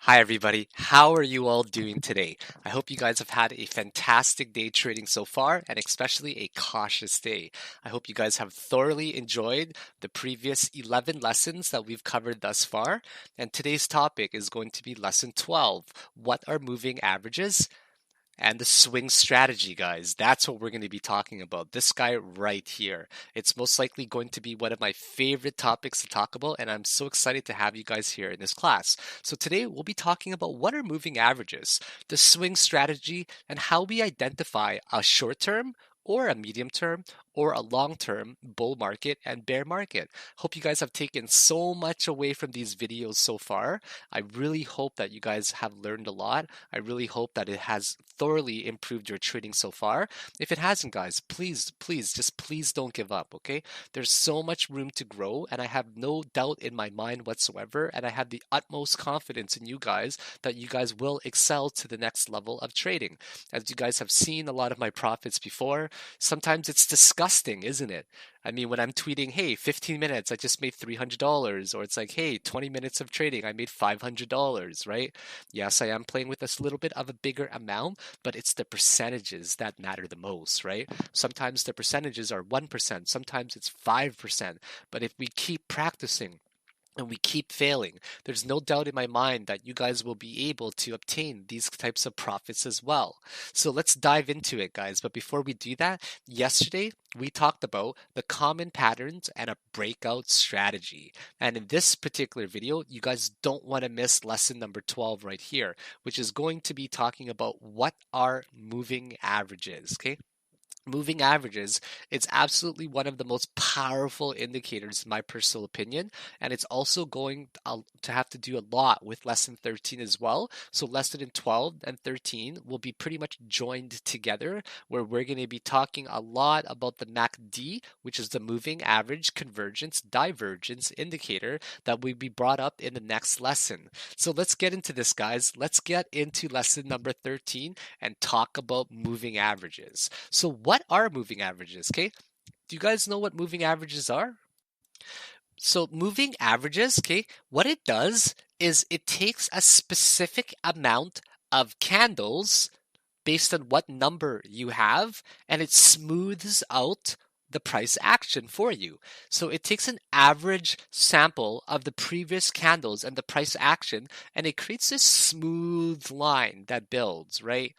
Hi, everybody. How are you all doing today? I hope you guys have had a fantastic day trading so far, and especially a cautious day. I hope you guys have thoroughly enjoyed the previous 11 lessons that we've covered thus far. And today's topic is going to be lesson 12. What are moving averages? And the swing strategy, guys. That's what we're going to be talking about. This guy right here. It's most likely going to be one of my favorite topics to talk about, and I'm so excited to have you guys here in this class. So today we'll be talking about what are moving averages, the swing strategy, and how we identify a short term or a medium term or a long term bull market and bear market. Hope you guys have taken so much away from these videos so far. I really hope that you guys have learned a lot. I really hope that it has thoroughly improved your trading so far. If it hasn't, guys, please don't give up, okay? There's so much room to grow, and I have no doubt in my mind whatsoever, and I have the utmost confidence in you guys that you guys will excel to the next level of trading. As you guys have seen a lot of my profits before, sometimes it's disgusting, isn't it? I mean, when I'm tweeting, hey, 15 minutes, I just made $300, or it's like, hey, 20 minutes of trading, I made $500, right? Yes, I am playing with a little bit of a bigger amount, but it's the percentages that matter the most, right? Sometimes the percentages are 1%, sometimes it's 5%, but if we keep practicing, and we keep failing, there's no doubt in my mind that you guys will be able to obtain these types of profits as well. So let's dive into it, guys. But before we do that, yesterday we talked about the common patterns and a breakout strategy. And in this particular video, you guys don't want to miss lesson number 12 right here, which is going to be talking about what are moving averages, okay? Moving averages, it's absolutely one of the most powerful indicators in my personal opinion, and it's also going to have to do a lot with lesson 13 as well. So lesson 12 and 13 will be pretty much joined together, where we're going to be talking a lot about the MACD, which is the moving average convergence divergence indicator that will be brought up in the next lesson. So let's get into this, guys. Let's get into lesson number 13 and talk about moving averages. So what are moving averages? Okay. Do you guys know what moving averages are? So moving averages, okay, what it does is it takes a specific amount of candles based on what number you have, and it smooths out the price action for you. So it takes an average sample of the previous candles and the price action, and it creates this smooth line that builds, right?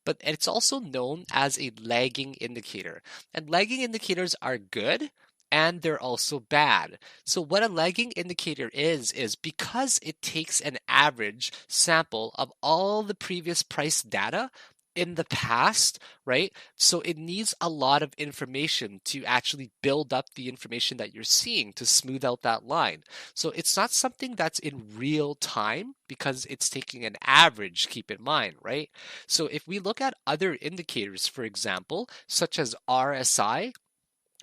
But it's also known as a lagging indicator. And lagging indicators are good and they're also bad. So what a lagging indicator is because it takes an average sample of all the previous price data in the past, right? So it needs a lot of information to actually build up the information that you're seeing to smooth out that line. So it's not something that's in real time because it's taking an average, keep in mind, right? So if we look at other indicators, for example, such as RSI,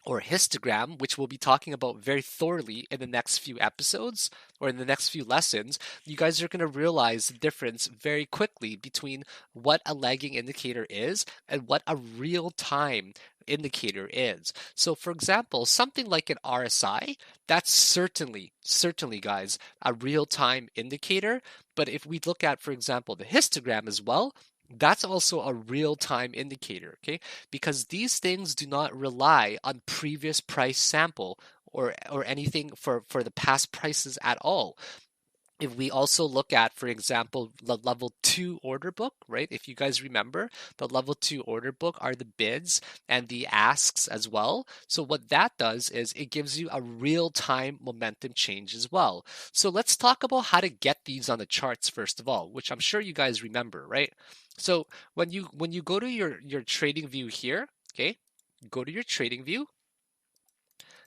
or histogram, which we'll be talking about very thoroughly in the next few episodes or in the next few lessons, you guys are going to realize the difference very quickly between what a lagging indicator is and what a real time indicator is. So for example, something like an RSI, that's certainly guys, a real time indicator. But if we look at, for example, the histogram as well, that's also a real time indicator, okay? Because these things do not rely on previous price sample or anything for the past prices at all. If we also look at, for example, the level 2 order book, right? If you guys remember, the level 2 order book are the bids and the asks as well. So what that does is it gives you a real-time momentum change as well. So let's talk about how to get these on the charts first of all, which I'm sure you guys remember, right? So when you go to your trading view here, okay? Go to your trading view.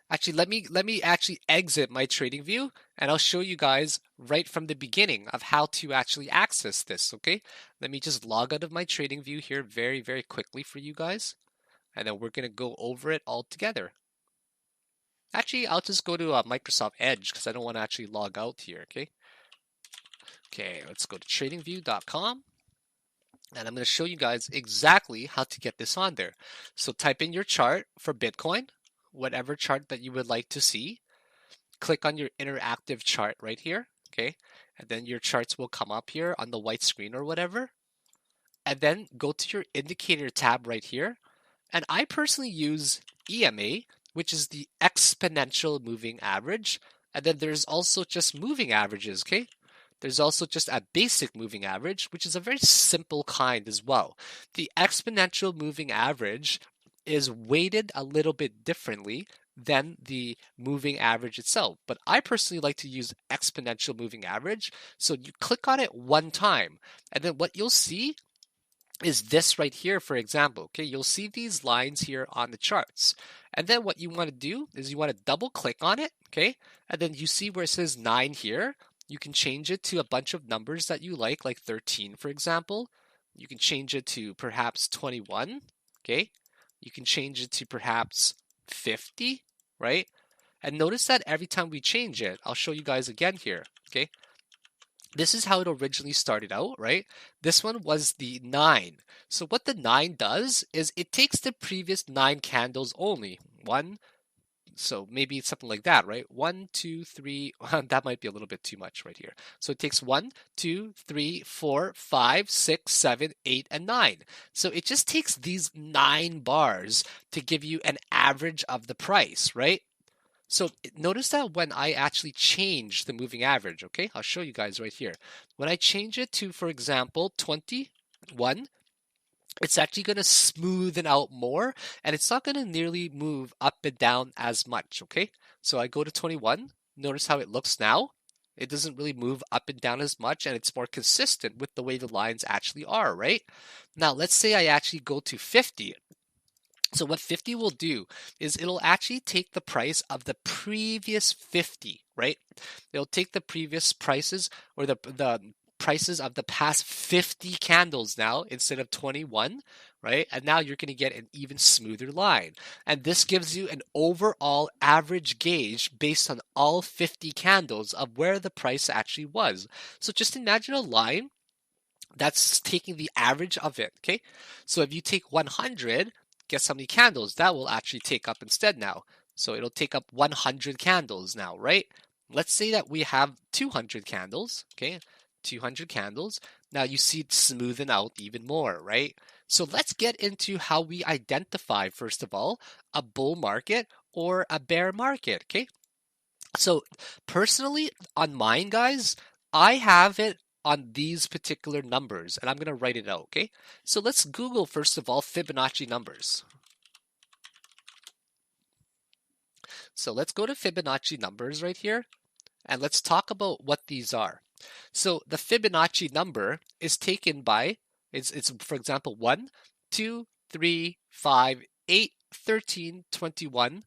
Actually, let me actually exit my trading view and I'll show you guys right from the beginning of how to actually access this, okay? Let me just log out of my trading view here very quickly for you guys. And then we're going to go over it all together. Actually, I'll just go to Microsoft Edge because I don't want to actually log out here, okay? Okay, let's go to tradingview.com. And I'm going to show you guys exactly how to get this on there. So type in your chart for Bitcoin, whatever chart that you would like to see. Click on your interactive chart right here, okay? and then your charts will come up here on the white screen or whatever. And then go to your indicator tab right here. And I personally use EMA, which is the exponential moving average. And then there's also just moving averages, okay? There's also just a basic moving average, which is a very simple kind as well. The exponential moving average is weighted a little bit differently than the moving average itself. But I personally like to use exponential moving average. So you click on it one time, and then what you'll see is this right here, for example. Okay, you'll see these lines here on the charts. And then what you want to do is you want to double click on it, okay? And then you see where it says 9 here. You can change it to a bunch of numbers that you like 13, for example. You can change it to perhaps 21, okay? You can change it to perhaps 50, right? And notice that every time we change it, I'll show you guys again here, okay? This is how it originally started out, right? This one was the 9. So what the 9 does is it takes the previous 9 candles only. One, so maybe something like that, right? 1, 2, 3, that might be a little bit too much right here. So it takes 1, 2, 3, 4, 5, 6, 7, 8, and 9. So it just takes these 9 bars to give you an average of the price, right? So notice that when I actually change the moving average, okay, I'll show you guys right here. When I change it to, for example, 21, it's actually going to smoothen out more, and it's not going to nearly move up and down as much, okay? So I go to 21, notice how it looks now. It doesn't really move up and down as much, and it's more consistent with the way the lines actually are, right? Now, let's say I actually go to 50. So what 50 will do is it'll actually take the price of the previous 50, right? It'll take the previous prices or the prices of the past 50 candles now instead of 21, right? And now you're going to get an even smoother line. And this gives you an overall average gauge based on all 50 candles of where the price actually was. So just imagine a line that's taking the average of it, okay? So if you take 100, guess how many candles that will actually take up instead now. So it'll take up 100 candles now, right? Let's say that we have 200 candles, okay? 200 candles. Now you see it smoothen out even more, right? So let's get into how we identify, first of all, a bull market or a bear market, okay? So personally, on mine, guys, I have it on these particular numbers, and I'm going to write it out, okay? So let's Google, first of all, Fibonacci numbers. So let's go to Fibonacci numbers right here, and let's talk about what these are. So the Fibonacci number is taken by, it's for example, 1, 2, 3, 5, 8, 13, 21,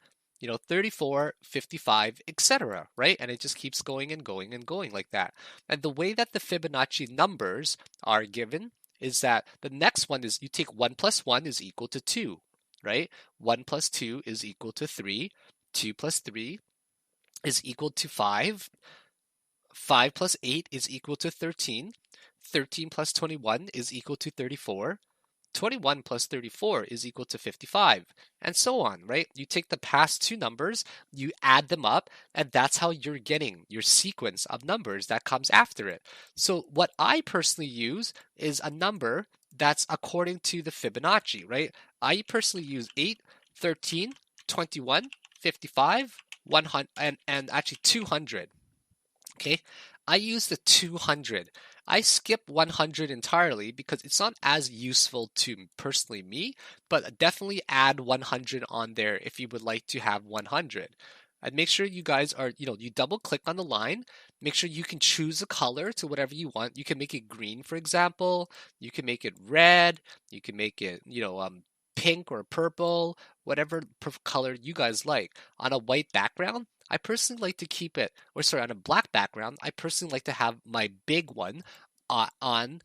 34, 55, etc., right? And it just keeps going and going and going like that. And the way that the Fibonacci numbers are given is that the next one is you take 1 plus 1 is equal to 2, right? 1 plus 2 is equal to 3. 2 plus 3 is equal to 5. 5 plus 8 is equal to 13. 13 plus 21 is equal to 34. 21 plus 34 is equal to 55, and so on, right? You take the past two numbers, you add them up, and that's how you're getting your sequence of numbers that comes after it. So what I personally use is a number that's according to the Fibonacci, right? I personally use 8, 13, 21, 55, 100, and actually 200. Okay, I use the 200. I skip 100 entirely because it's not as useful to personally me, but definitely add 100 on there if you would like to have 100. And make sure you guys are, you double click on the line. Make sure you can choose a color to whatever you want. You can make it green, for example. You can make it red. You can make it, pink or purple, whatever color you guys like. On a white background, I personally like to keep it, on a black background, I personally like to have my big one on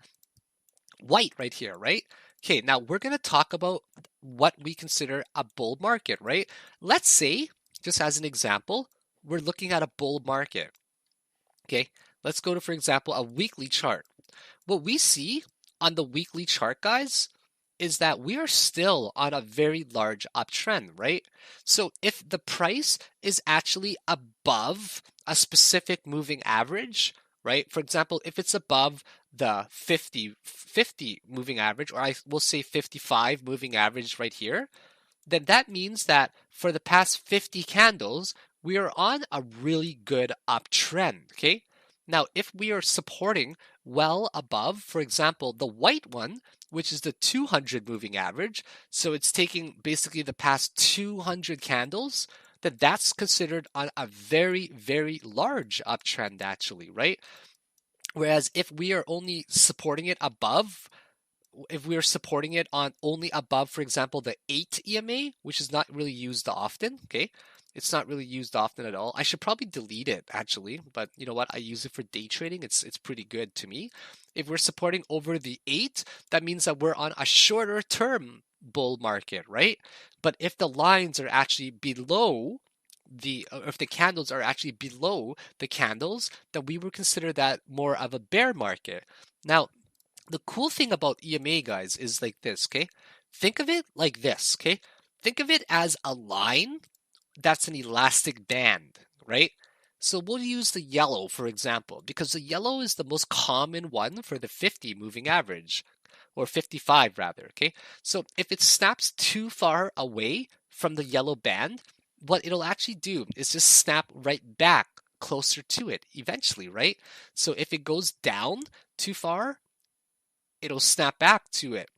white right here, right? Okay, now we're going to talk about what we consider a bull market, right? Let's say, just as an example, we're looking at a bull market. Okay, let's go to, for example, a weekly chart. What we see on the weekly chart, guys, is that we are still on a very large uptrend, right? So if the price is actually above a specific moving average, right? For example, if it's above the 50 moving average, or I will say 55 moving average right here, then that means that for the past 50 candles, we are on a really good uptrend, okay? Now, if we are supporting well above, for example, the white one, which is the 200 moving average, so it's taking basically the past 200 candles, then that's considered on a very, very large uptrend actually, right? Whereas if we are only supporting it above, if we are supporting it on only above, for example, the 8 EMA, which is not really used often, okay? It's not really used often at all. I should probably delete it actually, but you know what? I use it for day trading. It's pretty good to me. If we're supporting over the 8, that means that we're on a shorter term bull market, right? But if the lines are actually below if the candles are actually below the candles, then we would consider that more of a bear market. Now, the cool thing about EMA, guys, is like this, okay? Think of it like this, okay? Think of it as a line that's an elastic band, right? So we'll use the yellow, for example, because the yellow is the most common one for the 50 moving average, or 55 rather, okay? So if it snaps too far away from the yellow band, what it'll actually do is just snap right back closer to it eventually, right? So if it goes down too far, it'll snap back to it.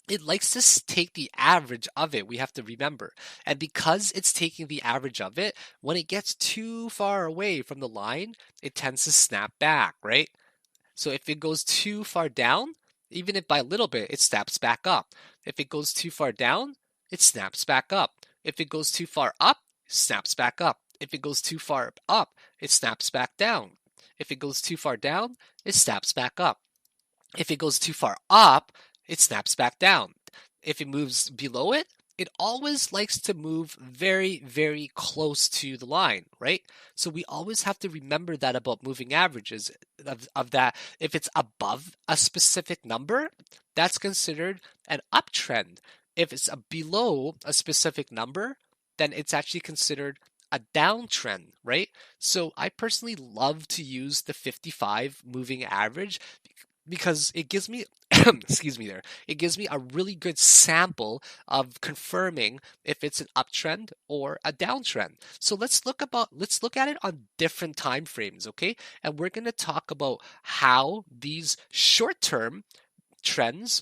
It likes to take the average of it, we have to remember. And because it's taking the average of it, when it gets too far away from the line, it tends to snap back, right? So if it goes too far down, even if by a little bit, it snaps back up. If it goes too far down, it snaps back up. If it goes too far up, it snaps back up. If it goes too far up, it snaps back down. If it goes too far down, it snaps back up. If it goes too far up, it snaps back down. If it moves below it, it always likes to move very, very close to the line, right? So we always have to remember that about moving averages, of that. If it's above a specific number, that's considered an uptrend. If it's below a specific number, then it's actually considered a downtrend, right? So I personally love to use the 55 moving average because it gives me excuse me there, it gives me a really good sample of confirming if it's an uptrend or a downtrend. So let's look at it on different time frames, okay? And we're going to talk about how these short-term trends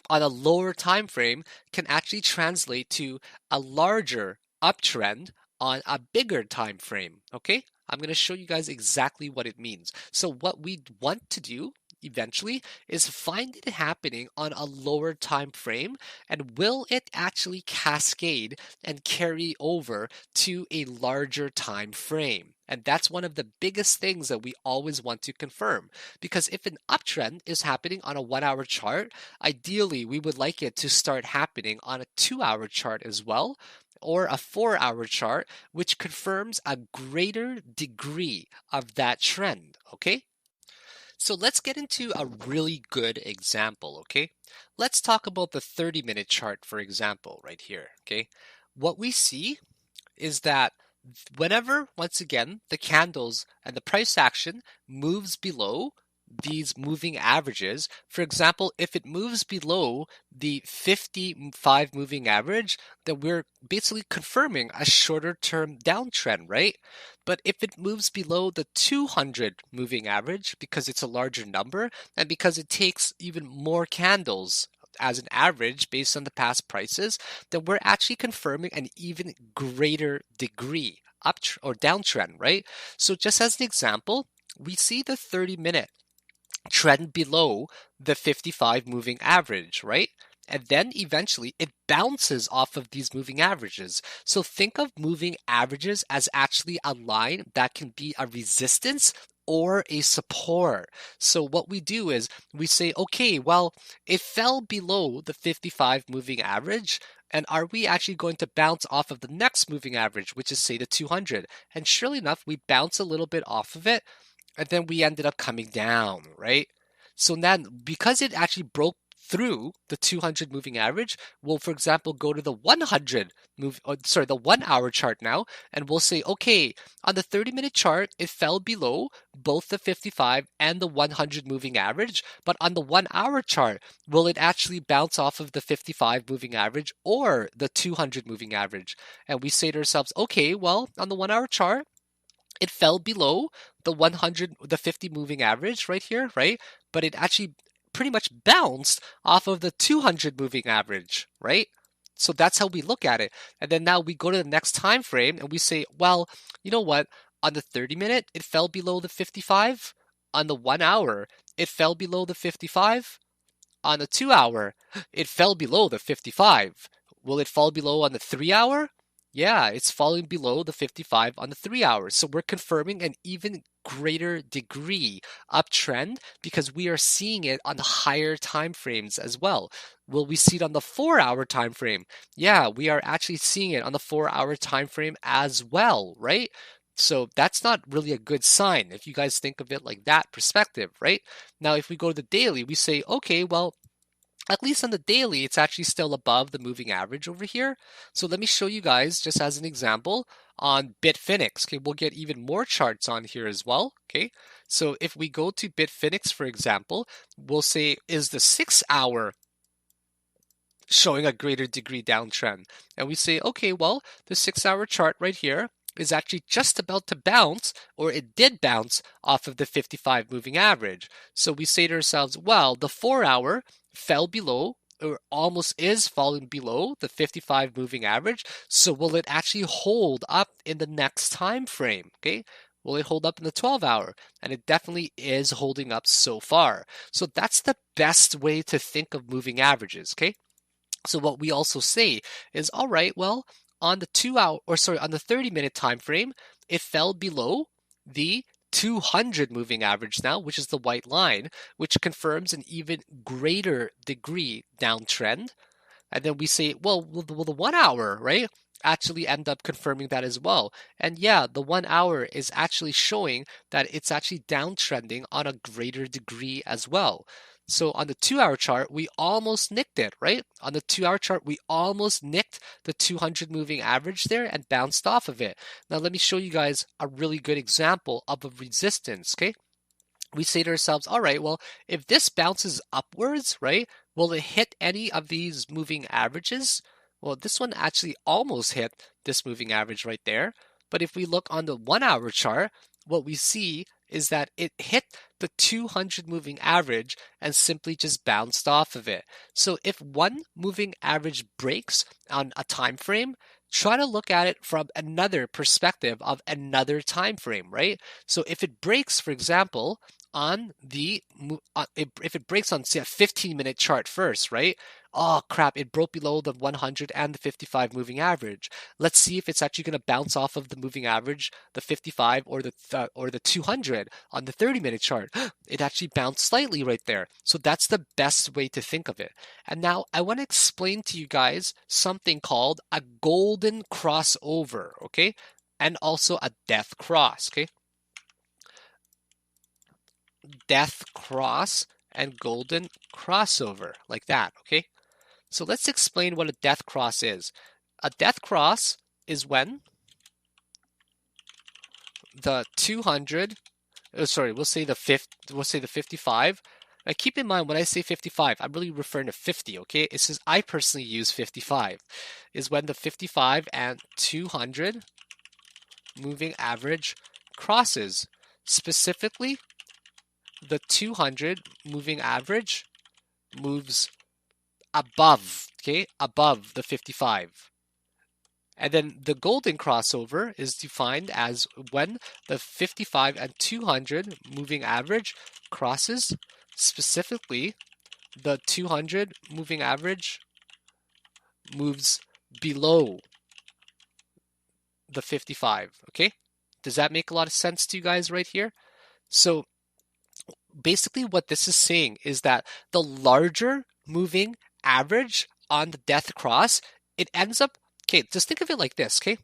on a lower time frame can actually translate to a larger uptrend on a bigger time frame, okay? I'm going to show you guys exactly what it means. So what we want to do eventually is find it happening on a lower time frame, and will it actually cascade and carry over to a larger time frame? And that's one of the biggest things that we always want to confirm, because if an uptrend is happening on a 1 hour chart, ideally we would like it to start happening on a 2 hour chart as well, or a 4 hour chart, which confirms a greater degree of that trend, okay? So let's get into a really good example, okay? Let's talk about the 30-minute chart, for example, right here, okay? What we see is that whenever, once again, the candles and the price action moves below these moving averages, for example, if it moves below the 55 moving average, then we're basically confirming a shorter term downtrend, right? But if it moves below the 200 moving average, because it's a larger number and because it takes even more candles as an average based on the past prices, then we're actually confirming an even greater degree up or downtrend, right? So just as an example, we see the 30-minute trend below the 55 moving average, right? And then eventually it bounces off of these moving averages. So think of moving averages as actually a line that can be a resistance or a support. So what we do is we say, okay, well, it fell below the 55 moving average. And are we actually going to bounce off of the next moving average, which is say the 200? And surely enough, we bounce a little bit off of it, and then we ended up coming down, right? So then, because it actually broke through the 200 moving average, we'll, for example, go to the 1 hour chart now, and we'll say, okay, on the 30-minute chart, it fell below both the 55 and the 100 moving average, but on the 1 hour chart, will it actually bounce off of the 55 moving average or the 200 moving average? And we say to ourselves, okay, well, on the 1 hour chart, it fell below the 50 moving average right here, right? But it actually pretty much bounced off of the 200 moving average, right? So that's how we look at it. And then now we go to the next time frame and we say, well, you know what? On the 30-minute, it fell below the 55. On the 1 hour, it fell below the 55. On the 2 hour, it fell below the 55. Will it fall below on the 3 hour? Yeah, it's falling below the 55 on the 3 hours. So we're confirming an even greater degree uptrend because we are seeing it on the higher time frames as well. Will we see it on the 4-hour time frame? Yeah, we are actually seeing it on the 4-hour time frame as well, right? So that's not really a good sign if you guys think of it like that perspective, right? Now, if we go to the daily, we say, okay, well, at least on the daily, it's actually still above the moving average over here. So let me show you guys, just as an example, on Bitfinex. Okay, we'll get even more charts on here as well. Okay, so if we go to Bitfinex, for example, we'll say, is the 6-hour showing a greater degree downtrend? And we say, okay, well, the 6-hour chart right here is actually just about to bounce, or it did bounce off of the 55 moving average. So we say to ourselves, well, the 4-hour fell below, or almost is falling below the 55 moving average. So will it actually hold up in the next time frame? Okay. Will it hold up in the 12-hour? And it definitely is holding up so far. So that's the best way to think of moving averages. Okay. So what we also say is, all right, well, on the 30-minute time frame, it fell below the 200 moving average now, which is the white line, which confirms an even greater degree downtrend. And then we say, well, will the 1 hour, right, actually end up confirming that as well? And yeah, the 1 hour is actually showing that it's actually downtrending on a greater degree as well. So on the 2-hour chart, we almost nicked it, right? On the 2-hour chart, we almost nicked the 200 moving average there and bounced off of it. Now, let me show you guys a really good example of a resistance, okay? We say to ourselves, all right, well, if this bounces upwards, right, will it hit any of these moving averages? Well, this one actually almost hit this moving average right there. But if we look on the 1-hour chart, what we see is that it hit the 200 moving average and simply just bounced off of it. So if one moving average breaks on a time frame, try to look at it from another perspective of another time frame, right? So if it breaks, for example, if it breaks on, say, a 15-minute chart first, right? Oh crap, it broke below the 100 and the 55 moving average. Let's see if it's actually going to bounce off of the moving average, the 55 or the 200 on the 30-minute chart. It actually bounced slightly right there. So that's the best way to think of it. And now I want to explain to you guys something called a golden crossover, okay? And also a death cross, okay? Death cross and golden crossover, like that, okay? So let's explain what a death cross is. A death cross is when the 200, we'll say the 55. Now keep in mind, when I say 55, I'm really referring to 50, okay? It says I personally use 55, is when the 55 and 200 moving average crosses. Specifically, the 200 moving average moves above, okay, above the 55. And then the golden crossover is defined as when the 55 and 200 moving average crosses. Specifically, the 200 moving average moves below the 55, okay? Does that make a lot of sense to you guys right here? So basically what this is saying is that the larger moving average on the death cross, it ends up, okay, just think of it like this, okay?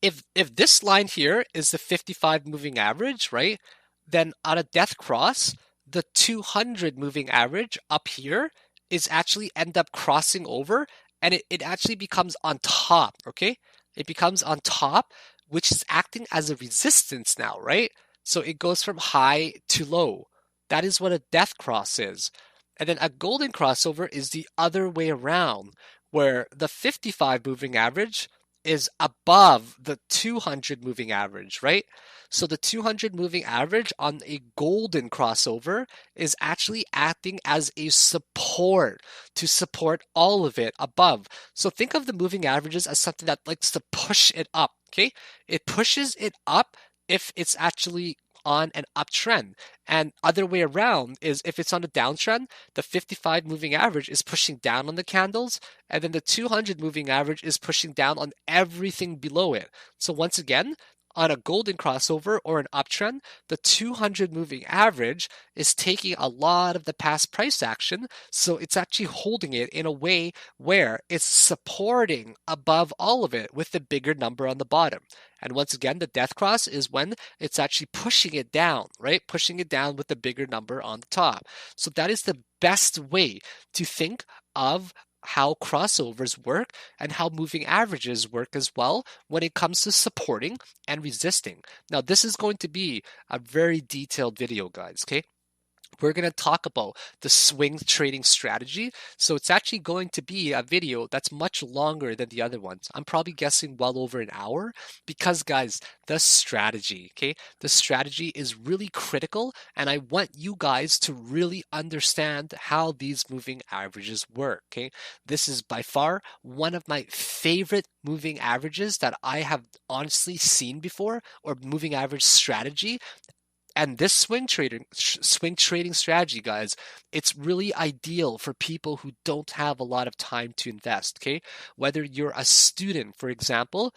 If this line here is the 55 moving average, right? Then on a death cross, the 200 moving average up here is actually end up crossing over, and it actually becomes on top, okay? It becomes on top, which is acting as a resistance now, right? So it goes from high to low. That is what a death cross is. And then a golden crossover is the other way around, where the 55 moving average is above the 200 moving average, right? So the 200 moving average on a golden crossover is actually acting as a support to support all of it above. So think of the moving averages as something that likes to push it up, okay? It pushes it up if it's actually on an uptrend. And other way around is if it's on a downtrend, the 55 moving average is pushing down on the candles, and then the 200 moving average is pushing down on everything below it. So once again, on a golden crossover or an uptrend, the 200 moving average is taking a lot of the past price action, so it's actually holding it in a way where it's supporting above all of it with the bigger number on the bottom. And once again, the death cross is when it's actually pushing it down, right? Pushing it down with the bigger number on the top. So that is the best way to think of how crossovers work and how moving averages work as well when it comes to supporting and resisting. Now, this is going to be a very detailed video, guys, okay? We're going to talk about the swing trading strategy. So it's actually going to be a video that's much longer than the other ones. I'm probably guessing well over an hour because, guys, the strategy, okay? The strategy is really critical, and I want you guys to really understand how these moving averages work, okay? This is by far one of my favorite moving averages that I have honestly seen before, or moving average strategy. And this swing trading strategy, guys, it's really ideal for people who don't have a lot of time to invest, okay? Whether you're a student, for example,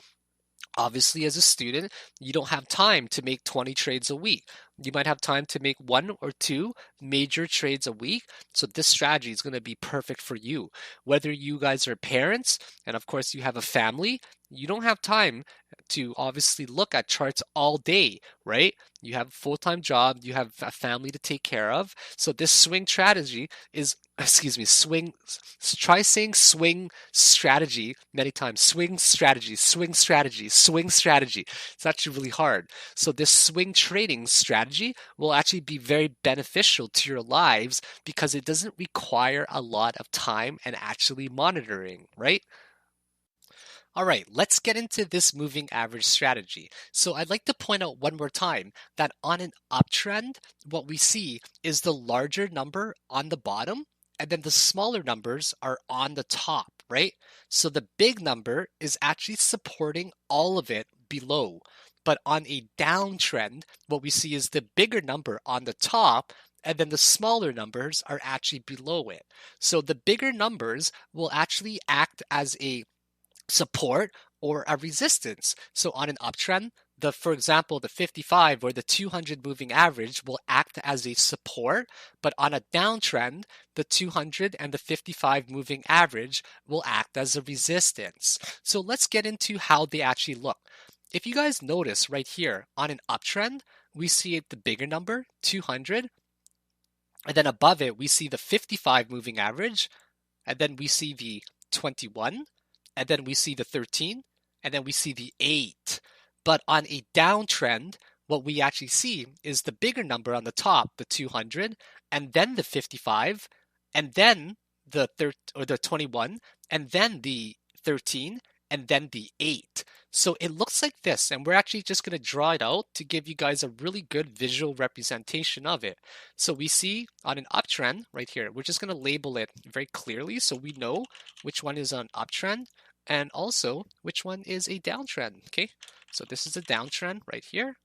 obviously as a student, you don't have time to make 20 trades a week. You might have time to make 1 or 2 major trades a week. So this strategy is going to be perfect for you. Whether you guys are parents and of course you have a family, you don't have time to obviously look at charts all day, right? You have a full-time job, you have a family to take care of. So this swing strategy is, try saying swing strategy many times. Swing strategy, swing strategy, swing strategy. It's actually really hard. So this swing trading strategy will actually be very beneficial to your lives because it doesn't require a lot of time and actually monitoring, right? All right, let's get into this moving average strategy. So I'd like to point out one more time that on an uptrend, what we see is the larger number on the bottom, and then the smaller numbers are on the top, right? So the big number is actually supporting all of it below. But on a downtrend, what we see is the bigger number on the top, and then the smaller numbers are actually below it. So the bigger numbers will actually act as a support or a resistance. So on an uptrend, for example, the 55 or the 200 moving average will act as a support, but on a downtrend, the 200 and the 55 moving average will act as a resistance. So let's get into how they actually look. If you guys notice right here on an uptrend, we see the bigger number, 200, and then above it, we see the 55 moving average, and then we see the 21, and then we see the 13, and then we see the 8. But on a downtrend, what we actually see is the bigger number on the top, the 200, and then the 55, and then the 21, and then the 13, and then the 8. So it looks like this, and we're actually just going to draw it out to give you guys a really good visual representation of it. So we see on an uptrend right here, we're just going to label it very clearly so we know which one is an uptrend and also which one is a downtrend, okay? So this is a downtrend right here.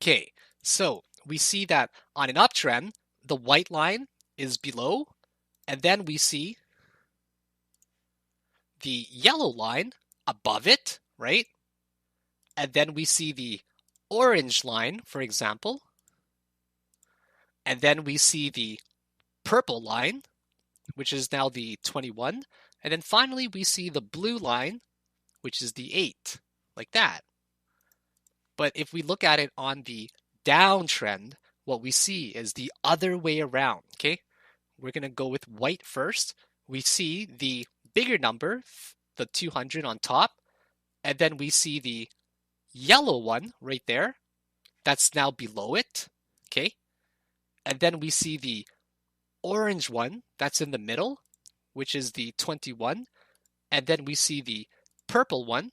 Okay, so we see that on an uptrend, the white line is below, and then we see the yellow line above it, right? And then we see the orange line, for example, and then we see the purple line, which is now the 21, and then finally we see the blue line, which is the 8, like that. But if we look at it on the downtrend, what we see is the other way around, okay? We're going to go with white first. We see the bigger number, the 200 on top, and then we see the yellow one right there. That's now below it, okay? And then we see the orange one that's in the middle, which is the 21. And then we see the purple one,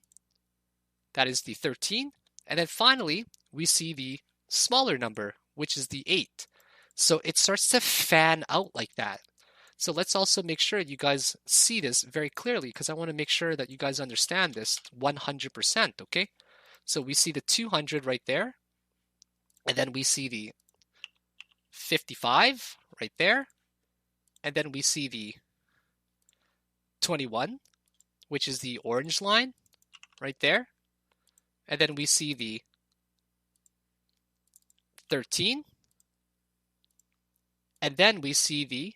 that is the 13. And then finally, we see the smaller number, which is the 8. So it starts to fan out like that. So let's also make sure you guys see this very clearly, because I want to make sure that you guys understand this 100%, okay? So we see the 200 right there, and then we see the 55 right there, and then we see the 21, which is the orange line right there, and then we see the 13, and then we see the,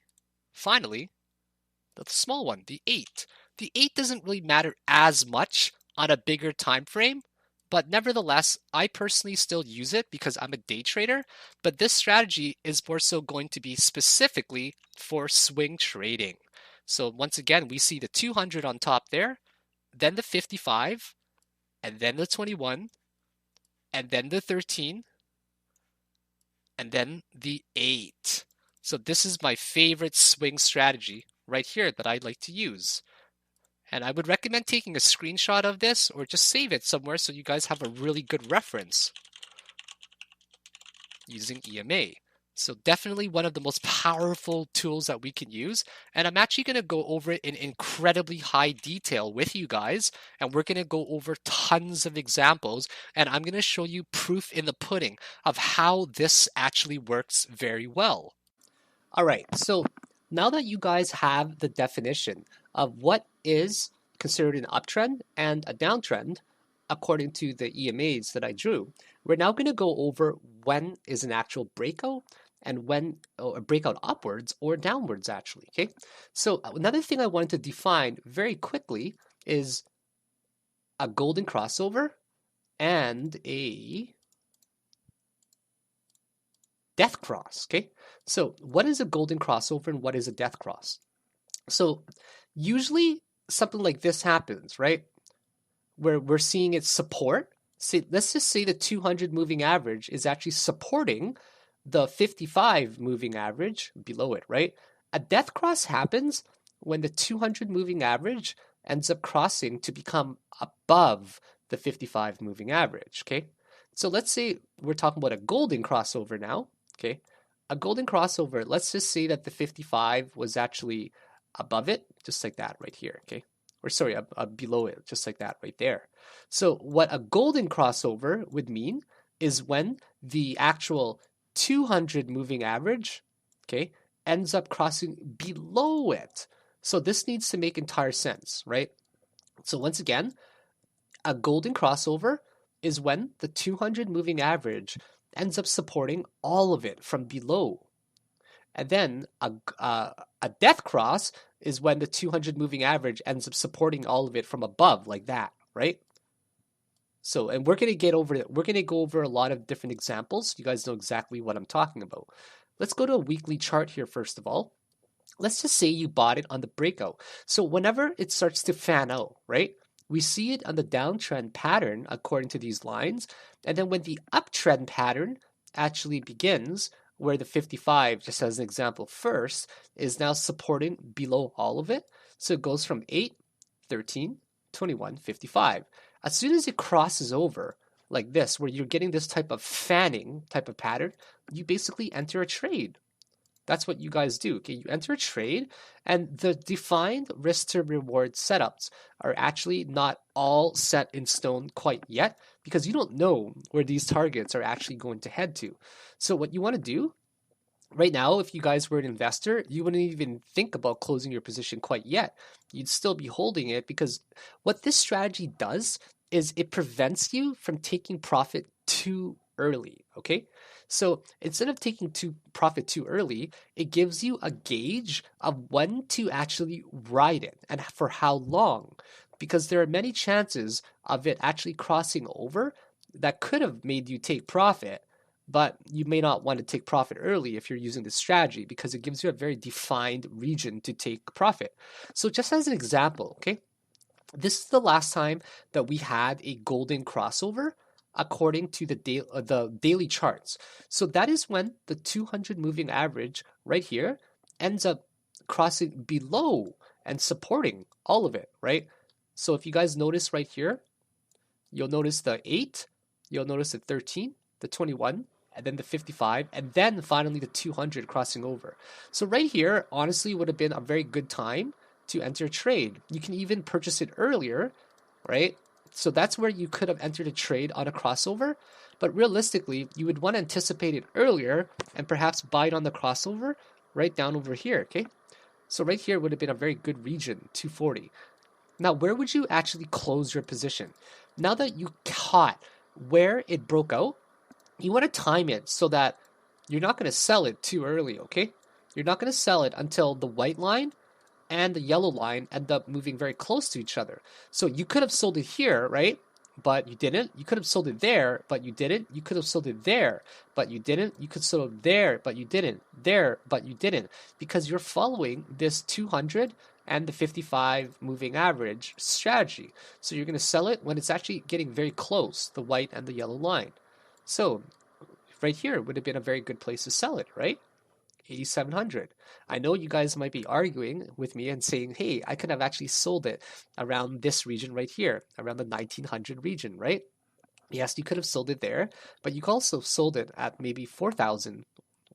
finally, the small one, the 8. The 8 doesn't really matter as much on a bigger time frame, but nevertheless, I personally still use it because I'm a day trader, but this strategy is more so going to be specifically for swing trading. So once again, we see the 200 on top there, then the 55, and then the 21, and then the 13, and then the 8. So this is my favorite swing strategy right here that I like to use. And I would recommend taking a screenshot of this or just save it somewhere so you guys have a really good reference using EMA. So definitely one of the most powerful tools that we can use. And I'm actually going to go over it in incredibly high detail with you guys. And we're going to go over tons of examples. And I'm going to show you proof in the pudding of how this actually works very well. All right, so now that you guys have the definition of what is considered an uptrend and a downtrend, according to the EMAs that I drew, we're now going to go over when is an actual breakout and when a breakout upwards or downwards actually, okay? So another thing I wanted to define very quickly is a golden crossover and a death cross, okay? So what is a golden crossover and what is a death cross? So usually something like this happens, right? Where we're seeing it support. See, let's just say the 200 moving average is actually supporting the 55 moving average below it, right? A death cross happens when the 200 moving average ends up crossing to become above the 55 moving average, okay? So let's say we're talking about a golden crossover now, okay? A golden crossover, let's just say that the 55 was actually above it, just like that right here, okay? Or sorry, below it, just like that right there. So what a golden crossover would mean is when the actual 200 moving average, okay, ends up crossing below it. So this needs to make entire sense, right? So once again, a golden crossover is when the 200 moving average ends up supporting all of it from below. And then a death cross is when the 200 moving average ends up supporting all of it from above, like that, right? So, and we're going to go over a lot of different examples. You guys know exactly what I'm talking about. Let's go to a weekly chart here first of all. Let's just say you bought it on the breakout. So whenever it starts to fan out, right? We see it on the downtrend pattern according to these lines. And then when the uptrend pattern actually begins, where the 55, just as an example first, is now supporting below all of it. So it goes from 8, 13, 21, 55. As soon as it crosses over like this, where you're getting this type of fanning type of pattern, you basically enter a trade. That's what you guys do. Okay, you enter a trade, and the defined risk to reward setups are actually not all set in stone quite yet because you don't know where these targets are actually going to head to. So what you want to do right now, if you guys were an investor, you wouldn't even think about closing your position quite yet. You'd still be holding it because what this strategy does is it prevents you from taking profit too early, okay? So instead of taking profit too early, it gives you a gauge of when to actually ride it and for how long, because there are many chances of it actually crossing over that could have made you take profit, but you may not want to take profit early if you're using this strategy because it gives you a very defined region to take profit. So just as an example, okay, this is the last time that we had a golden crossover according to the daily charts. So that is when the 200 moving average right here ends up crossing below and supporting all of it, right? So if you guys notice right here, you'll notice the 8, you'll notice the 13, the 21, and then the 55, and then finally the 200 crossing over. So right here, honestly, would have been a very good time to enter a trade. You can even purchase it earlier, right? So that's where you could have entered a trade on a crossover. But realistically, you would want to anticipate it earlier and perhaps buy it on the crossover right down over here, okay? So right here would have been a very good region, 240. Now, where would you actually close your position? Now that you caught where it broke out, you want to time it so that you're not going to sell it too early, okay? You're not going to sell it until the white line and the yellow line end up moving very close to each other. So you could have sold it here, right? But you didn't. You could have sold it there, but you didn't. You could have sold it there, but you didn't. You could have sold it there, but you didn't. There, but you didn't. Because you're following this 200 and the 55 moving average strategy. So you're going to sell it when it's actually getting very close, the white and the yellow line. So right here would have been a very good place to sell it, right? 8,700. I know you guys might be arguing with me and saying, hey, I could have actually sold it around this region right here, around the 1900 region, right? Yes, you could have sold it there, but you could also have sold it at maybe 4,000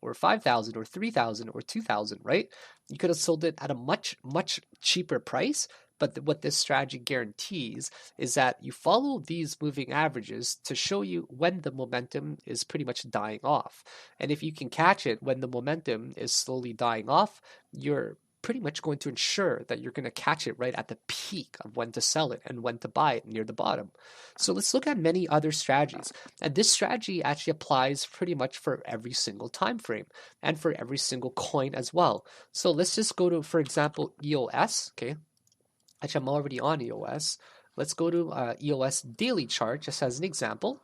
or 5,000 or 3,000 or 2,000, right? You could have sold it at a much, much cheaper price. But what this strategy guarantees is that you follow these moving averages to show you when the momentum is pretty much dying off. And if you can catch it when the momentum is slowly dying off, you're pretty much going to ensure that you're going to catch it right at the peak of when to sell it and when to buy it near the bottom. So let's look at many other strategies. And this strategy actually applies pretty much for every single time frame and for every single coin as well. So let's just go to, for example, EOS, okay? Actually, I'm already on EOS. Let's go to EOS daily chart just as an example.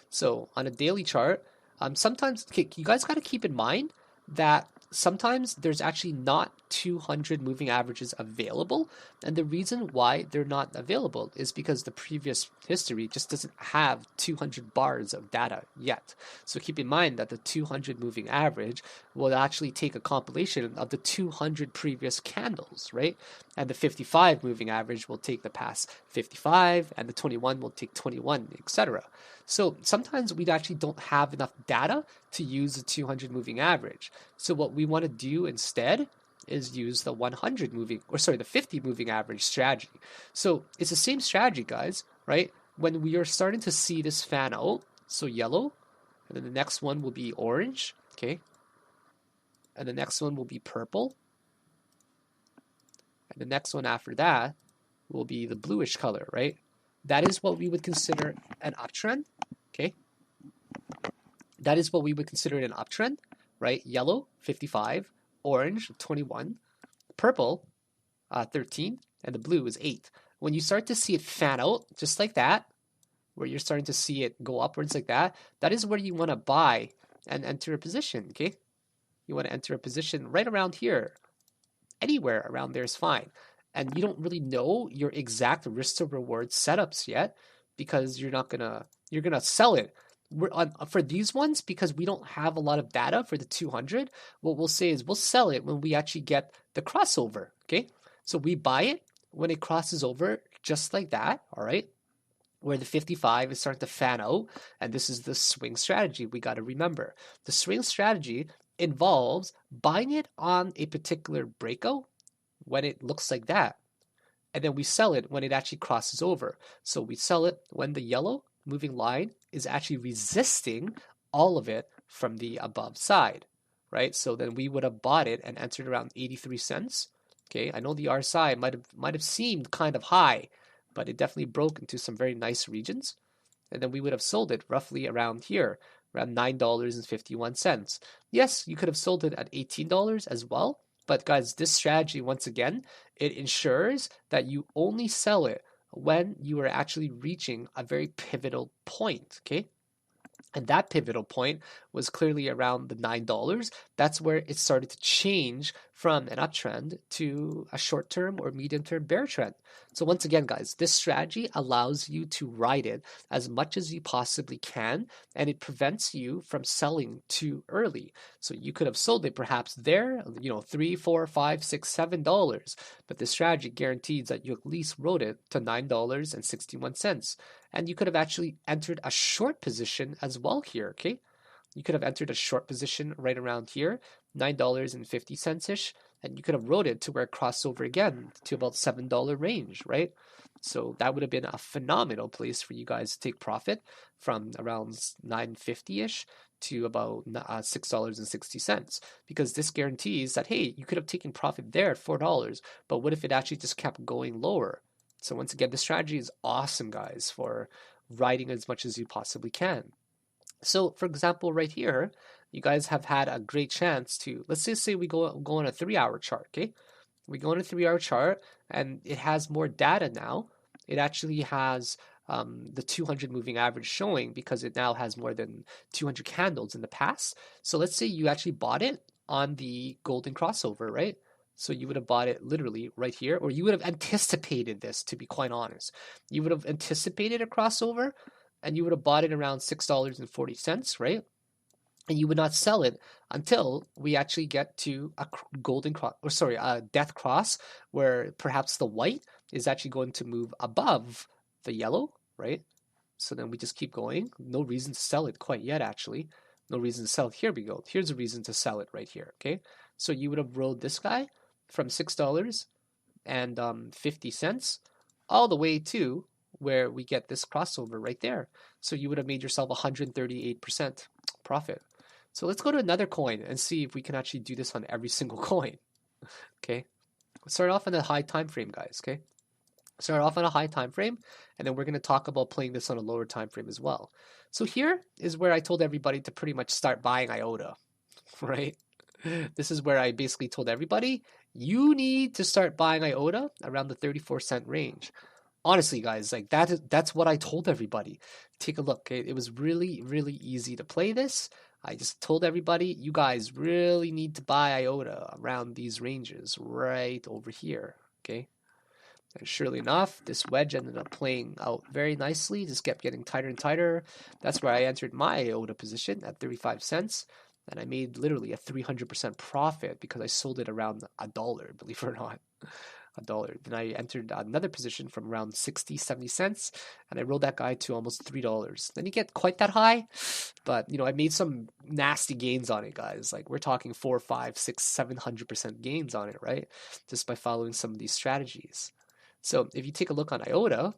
So on a daily chart, sometimes you guys got to keep in mind that sometimes there's actually not 200 moving averages available. And the reason why they're not available is because the previous history just doesn't have 200 bars of data yet. So keep in mind that the 200 moving average will actually take a compilation of the 200 previous candles, right? And the 55 moving average will take the past 55, and the 21 will take 21, etc. So sometimes we actually don't have enough data to use the 200 moving average. So what we want to do instead is use the 100 moving, or sorry, the 50 moving average strategy. So it's the same strategy, guys, right? When we are starting to see this fan out, so yellow, and then the next one will be orange, okay? And the next one will be purple. And the next one after that will be the bluish color, right? That is what we would consider an uptrend, okay? That is what we would consider an uptrend, right? Yellow, 55, orange, 21, purple, 13, and the blue is 8. When you start to see it fan out, just like that, where you're starting to see it go upwards like that, that is where you want to buy and enter a position, okay? You want to enter a position right around here. Anywhere around there is fine. And you don't really know your exact risk to reward setups yet because you're gonna sell it. We're on for these ones because we don't have a lot of data for the 200. What we'll say is we'll sell it when we actually get the crossover. Okay, so we buy it when it crosses over just like that. All right, where the 55 is starting to fan out, and this is the swing strategy. We got to remember the swing strategy involves buying it on a particular breakout when it looks like that. And then we sell it when it actually crosses over. So we sell it when the yellow moving line is actually resisting all of it from the above side, right? So then we would have bought it and entered around 83 cents. Okay, I know the RSI might have seemed kind of high, but it definitely broke into some very nice regions. And then we would have sold it roughly around here, around $9.51. Yes, you could have sold it at $18 as well. But guys, this strategy, once again, it ensures that you only sell it when you were actually reaching a very pivotal point, okay? And that pivotal point was clearly around the $9. That's where it started to change from an uptrend to a short term or medium term bear trend. So, once again, guys, this strategy allows you to ride it as much as you possibly can, and it prevents you from selling too early. So, you could have sold it perhaps there, $3, $4, $5, $6, $7, but this strategy guarantees that you at least rode it to $9.61. And you could have actually entered a short position as well here, okay? You could have entered a short position right around here, $9.50 ish, and you could have rode it to where it crossed over again to about $7 range, right? So that would have been a phenomenal place for you guys to take profit from around 950 ish to about $6.60, because this guarantees that, hey, you could have taken profit there at $4, but what if it actually just kept going lower? So once again, the strategy is awesome, guys, for riding as much as you possibly can. So for example, right here, you guys have had a great chance to, let's just say we go on a 3-hour chart, okay? We go on a 3-hour chart and it has more data now. It actually has the 200 moving average showing because it now has more than 200 candles in the past. So let's say you actually bought it on the golden crossover, right? So you would have bought it literally right here, or you would have anticipated this, to be quite honest. You would have anticipated a crossover and you would have bought it around $6.40, right? And you would not sell it until we actually get to a golden cross, or sorry, a death cross, where perhaps the white is actually going to move above the yellow, right? So then we just keep going. No reason to sell it quite yet, actually. No reason to sell it. Here we go. Here's a reason to sell it right here, okay? So you would have rolled this guy from $6.50 all the way to where we get this crossover right there. So you would have made yourself 138% profit. So let's go to another coin and see if we can actually do this on every single coin. Okay, let's start off on a high time frame, guys. Okay, start off on a high time frame, and then we're going to talk about playing this on a lower time frame as well. So here is where I told everybody to pretty much start buying IOTA, right? This is where I basically told everybody you need to start buying IOTA around the 34-cent range. Honestly, guys, like that's what I told everybody. Take a look. It was really, really easy to play this. I just told everybody, you guys really need to buy IOTA around these ranges right over here, okay? And surely enough, this wedge ended up playing out very nicely, just kept getting tighter and tighter. That's where I entered my IOTA position at 35 cents, and I made literally a 300% profit because I sold it around $1, believe it or not. $1. Then I entered another position from around 60, 70 cents, and I rolled that guy to almost $3. Didn't get quite that high, but I made some nasty gains on it, guys. Like we're talking 4, 5, 6, 700% gains on it, right? Just by following some of these strategies. So if you take a look on IOTA,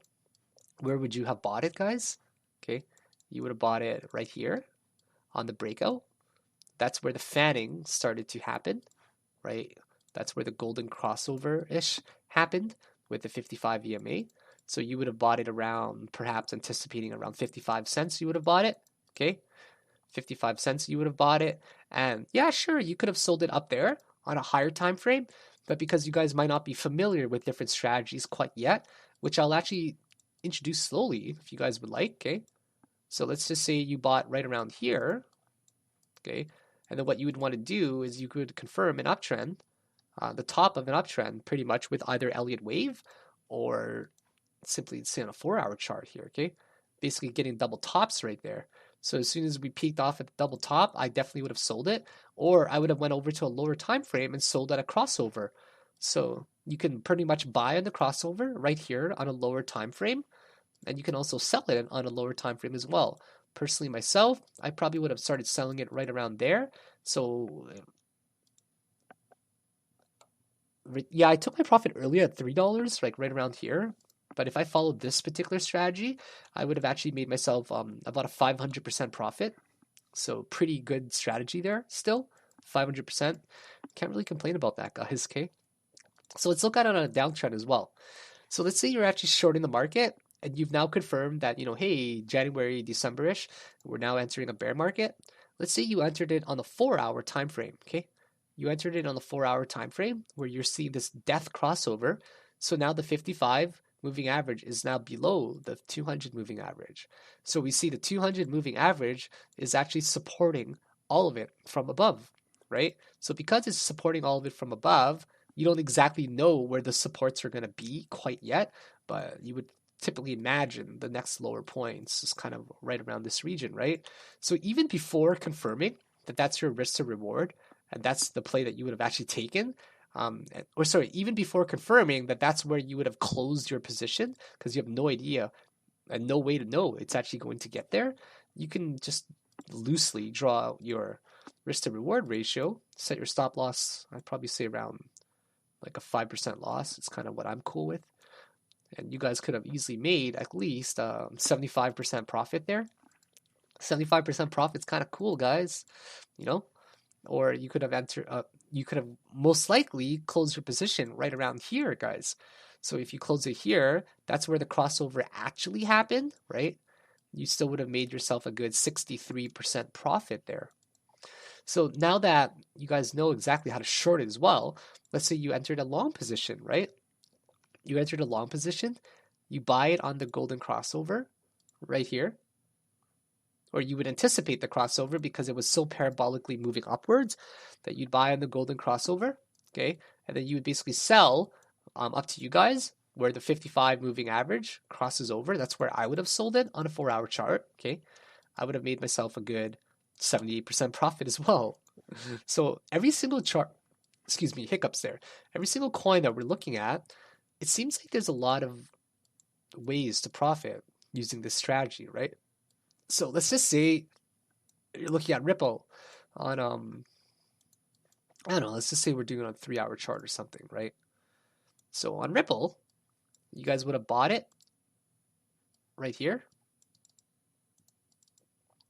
where would you have bought it, guys? Okay, you would have bought it right here on the breakout. That's where the fanning started to happen, right? That's where the golden crossover-ish happened with the 55 EMA. So you would have bought it around, perhaps anticipating around 55 cents you would have bought it, okay? 55 cents you would have bought it. And yeah, sure, you could have sold it up there on a higher time frame, but because you guys might not be familiar with different strategies quite yet, which I'll actually introduce slowly if you guys would like, okay? So let's just say you bought right around here, okay? And then what you would want to do is you could confirm an uptrend, the top of an uptrend pretty much with either Elliott wave or simply say on a 4-hour chart here, okay? Basically getting double tops right there. So as soon as we peaked off at the double top, I definitely would have sold it, or I would have went over to a lower time frame and sold at a crossover. So you can pretty much buy on the crossover right here on a lower time frame, and you can also sell it on a lower time frame as well. Personally, myself, I probably would have started selling it right around there. So yeah, I took my profit earlier at $3, like right around here. But if I followed this particular strategy, I would have actually made myself about a 500% profit. So pretty good strategy there still, 500%. Can't really complain about that, guys, okay? So let's look at it on a downtrend as well. So let's say you're actually shorting the market and you've now confirmed that, hey, January, December-ish, we're now entering a bear market. Let's say you entered it on the 4-hour time frame, okay? You entered it on the 4-hour time frame where you're seeing this death crossover. So now the 55 moving average is now below the 200 moving average. So we see the 200 moving average is actually supporting all of it from above, right? So because it's supporting all of it from above, you don't exactly know where the supports are going to be quite yet, but you would typically imagine the next lower points is kind of right around this region, right? So even before confirming that that's your risk to reward, and that's the play that you would have actually taken, or sorry, even before confirming that that's where you would have closed your position because you have no idea and no way to know it's actually going to get there, you can just loosely draw out your risk to reward ratio, set your stop loss, I'd probably say around like a 5% loss. It's kind of what I'm cool with. And you guys could have easily made at least 75% profit there. 75% profit's kind of cool, guys. You know, or you could have you could have most likely closed your position right around here, guys. So if you close it here, that's where the crossover actually happened, right? You still would have made yourself a good 63% profit there. So now that you guys know exactly how to short it as well, let's say you entered a long position, right? You entered a long position, you buy it on the golden crossover right here, or you would anticipate the crossover because it was so parabolically moving upwards that you'd buy on the golden crossover, okay? And then you would basically sell up to you guys where the 55 moving average crosses over. That's where I would have sold it on a 4-hour chart, okay? I would have made myself a good 78% profit as well. So every single chart, excuse me, hiccups there. Every single coin that we're looking at, it seems like there's a lot of ways to profit using this strategy, right? So let's just say you're looking at Ripple on I don't know, let's just say we're doing it on a 3-hour chart or something, right? So on Ripple, you guys would have bought it right here.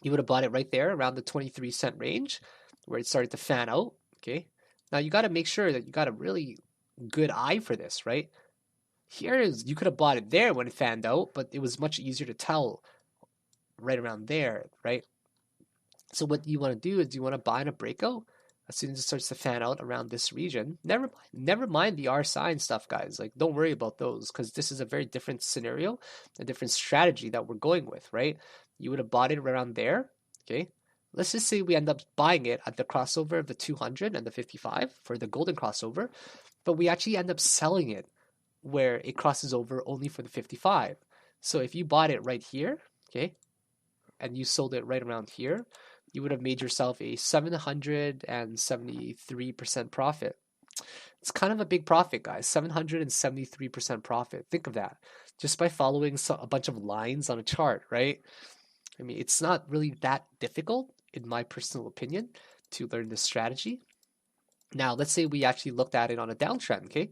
You would have bought it right there around the 23-cent range where it started to fan out, okay? Now you got to make sure that you got a really good eye for this, right? Here is, you could have bought it there when it fanned out, but it was much easier to tell right around there, right? So what you want to do is you want to buy in a breakout as soon as it starts to fan out around this region. Never mind the R sign stuff, guys. Like, don't worry about those because this is a very different scenario, a different strategy that we're going with, right? You would have bought it around there, okay? Let's just say we end up buying it at the crossover of the 200 and the 55 for the golden crossover, but we actually end up selling it where it crosses over only for the 55. So if you bought it right here, okay, and you sold it right around here, you would have made yourself a 773% profit. It's kind of a big profit, guys. 773% profit. Think of that. Just by following a bunch of lines on a chart, right? I mean, it's not really that difficult, in my personal opinion, to learn this strategy. Now, let's say we actually looked at it on a downtrend, okay?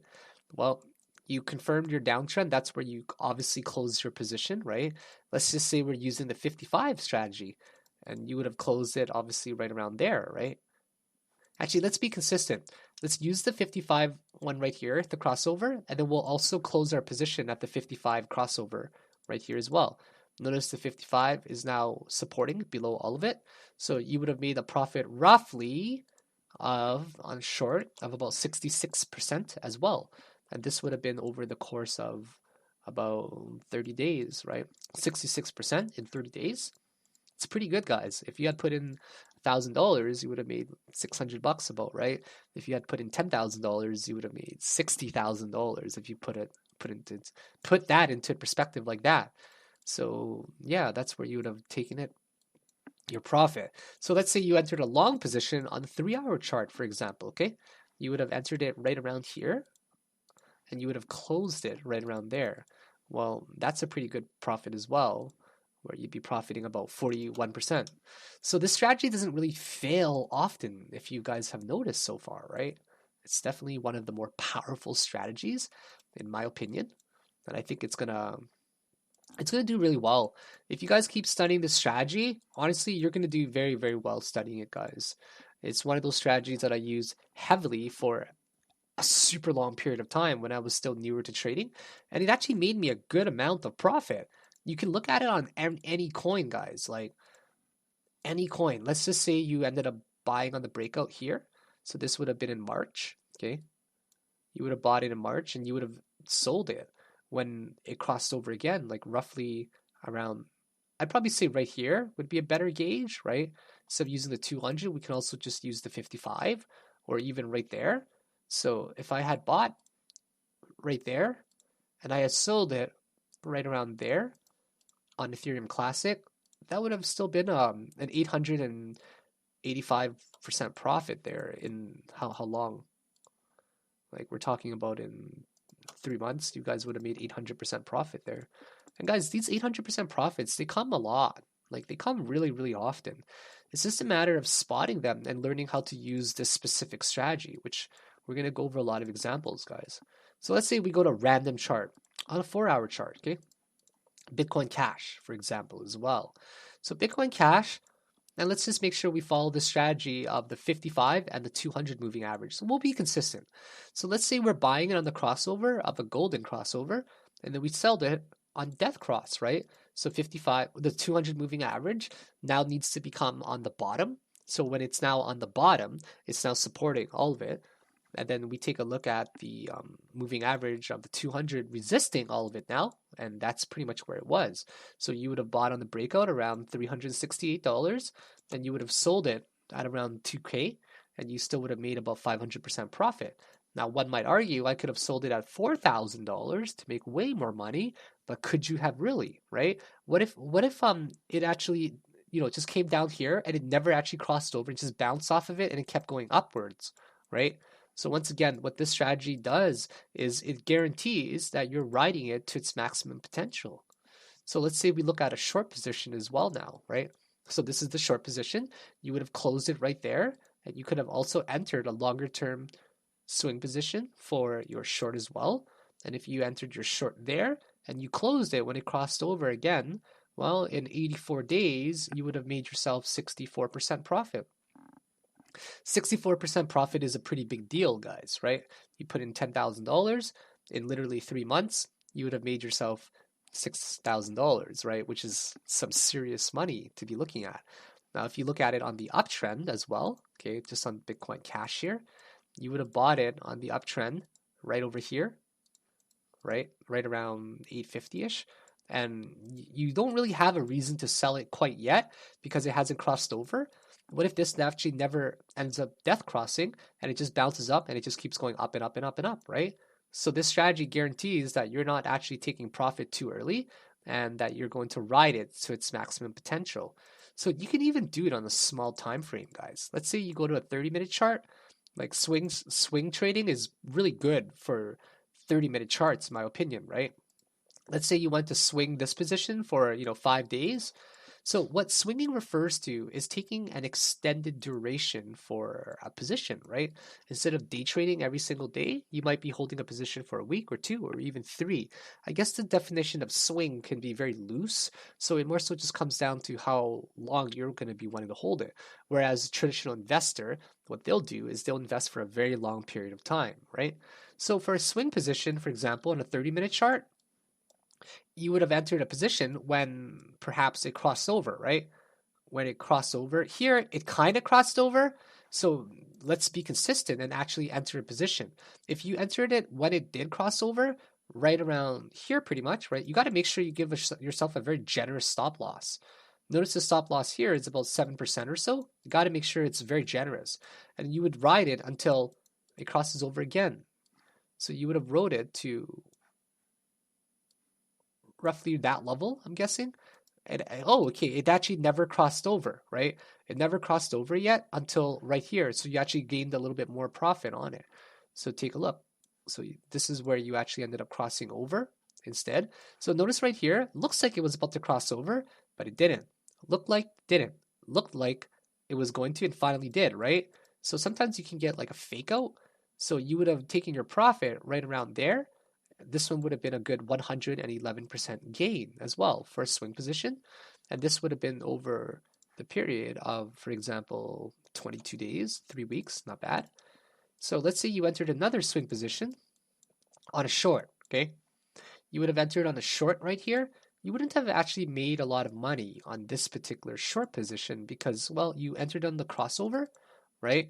Well, you confirmed your downtrend. That's where you obviously closed your position, right? Let's just say we're using the 55 strategy and you would have closed it obviously right around there, right? Actually, let's be consistent. Let's use the 55 one right here, the crossover, and then we'll also close our position at the 55 crossover right here as well. Notice the 55 is now supporting below all of it. So you would have made a profit roughly on short of about 66% as well. And this would have been over the course of about 30 days, right? 66% in 30 days. It's pretty good, guys. If you had put in $1,000, you would have made $600 about, right? If you had put in $10,000, you would have made $60,000 if you put that into perspective like that. So yeah, that's where you would have taken it, your profit. So let's say you entered a long position on the 3-hour chart, for example, okay? You would have entered it right around here and you would have closed it right around there. Well, that's a pretty good profit as well, where you'd be profiting about 41%. So this strategy doesn't really fail often, if you guys have noticed so far, right? It's definitely one of the more powerful strategies, in my opinion. And I think it's gonna do really well. If you guys keep studying this strategy, honestly, you're gonna do very, very well studying it, guys. It's one of those strategies that I use heavily for a super long period of time when I was still newer to trading, and it actually made me a good amount of profit. You can look at it on any coin, guys, like any coin. Let's just say you ended up buying on the breakout here. So this would have been in March, okay? You would have bought it in March and you would have sold it when it crossed over again, like roughly around, I'd probably say right here would be a better gauge, right? Instead of using the 200, we can also just use the 55 or even right there. So if I had bought right there and I had sold it right around there on Ethereum Classic, that would have still been an 885% profit there in how long? Like we're talking about in 3 months, you guys would have made 800% profit there. And guys, these 800% profits, they come a lot. Like they come really, really often. It's just a matter of spotting them and learning how to use this specific strategy, which we're going to go over a lot of examples, guys. So let's say we go to random chart on a 4-hour chart, okay? Bitcoin Cash, for example, as well. So Bitcoin Cash, and let's just make sure we follow the strategy of the 55 and the 200 moving average. So we'll be consistent. So let's say we're buying it on the crossover of a golden crossover, and then we sell it on death cross, right? So 55, the 200 moving average now needs to become on the bottom. So when it's now on the bottom, it's now supporting all of it. And then we take a look at the moving average of the 200 resisting all of it now, and that's pretty much where it was. So you would have bought on the breakout around $368, and you would have sold it at around 2K, and you still would have made about 500% profit. Now, one might argue I could have sold it at $4,000 to make way more money, but could you have really, right? What if it actually just came down here and it never actually crossed over, it just bounced off of it and it kept going upwards, right? So once again, what this strategy does is it guarantees that you're riding it to its maximum potential. So let's say we look at a short position as well now, right? So this is the short position. You would have closed it right there, and you could have also entered a longer term swing position for your short as well. And if you entered your short there and you closed it when it crossed over again, well, in 84 days, you would have made yourself 64% profit. 64% profit is a pretty big deal, guys, right? You put in $10,000 in literally 3 months, you would have made yourself $6,000, right? Which is some serious money to be looking at. Now, if you look at it on the uptrend as well, okay, just on Bitcoin Cash here, you would have bought it on the uptrend right over here, right? Right around 850-ish. And you don't really have a reason to sell it quite yet because it hasn't crossed over. What if this actually never ends up death crossing and it just bounces up and it just keeps going up and up and up and up, right? So this strategy guarantees that you're not actually taking profit too early and that you're going to ride it to its maximum potential. So you can even do it on a small time frame, guys. Let's say you go to a 30-minute chart. Like swing trading is really good for 30-minute charts, in my opinion, right? Let's say you want to swing this position for 5 days. So what swinging refers to is taking an extended duration for a position, right? Instead of day trading every single day, you might be holding a position for a week or two or even 3. I guess the definition of swing can be very loose, so it more so just comes down to how long you're going to be wanting to hold it. Whereas a traditional investor, what they'll do is they'll invest for a very long period of time, right? So for a swing position, for example, on a 30-minute chart, you would have entered a position when perhaps it crossed over, right? When it crossed over. Here, it kind of crossed over. So let's be consistent and actually enter a position. If you entered it when it did cross over, right around here pretty much, right? You got to make sure you give yourself a very generous stop loss. Notice the stop loss here is about 7% or so. You got to make sure it's very generous. And you would ride it until it crosses over again. So you would have rode it to roughly that level, I'm guessing. And oh, okay, it actually never crossed over, right? It never crossed over yet until right here. So you actually gained a little bit more profit on it. So take a look. So this is where you actually ended up crossing over instead. So notice right here, looks like it was about to cross over, but it didn't. Looked like didn't. Looked like it was going to and finally did, right? So sometimes you can get like a fake out. So you would have taken your profit right around there. This one would have been a good 111% gain as well for a swing position. And this would have been over the period of, for example, 22 days, 3 weeks, not bad. So let's say you entered another swing position on a short, okay? You would have entered on a short right here. You wouldn't have actually made a lot of money on this particular short position because, well, you entered on the crossover, right?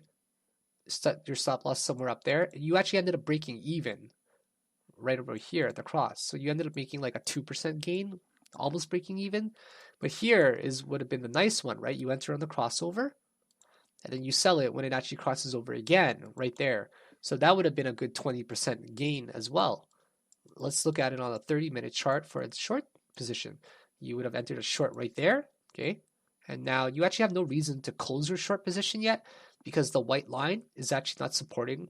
Set your stop loss somewhere up there. You actually ended up breaking even, right over here at the cross. So you ended up making like a 2% gain, almost breaking even. But here is would have been the nice one, right? You enter on the crossover and then you sell it when it actually crosses over again right there. So that would have been a good 20% gain as well. Let's look at it on a 30-minute chart for a short position. You would have entered a short right there, okay? And now you actually have no reason to close your short position yet because the white line is actually not supporting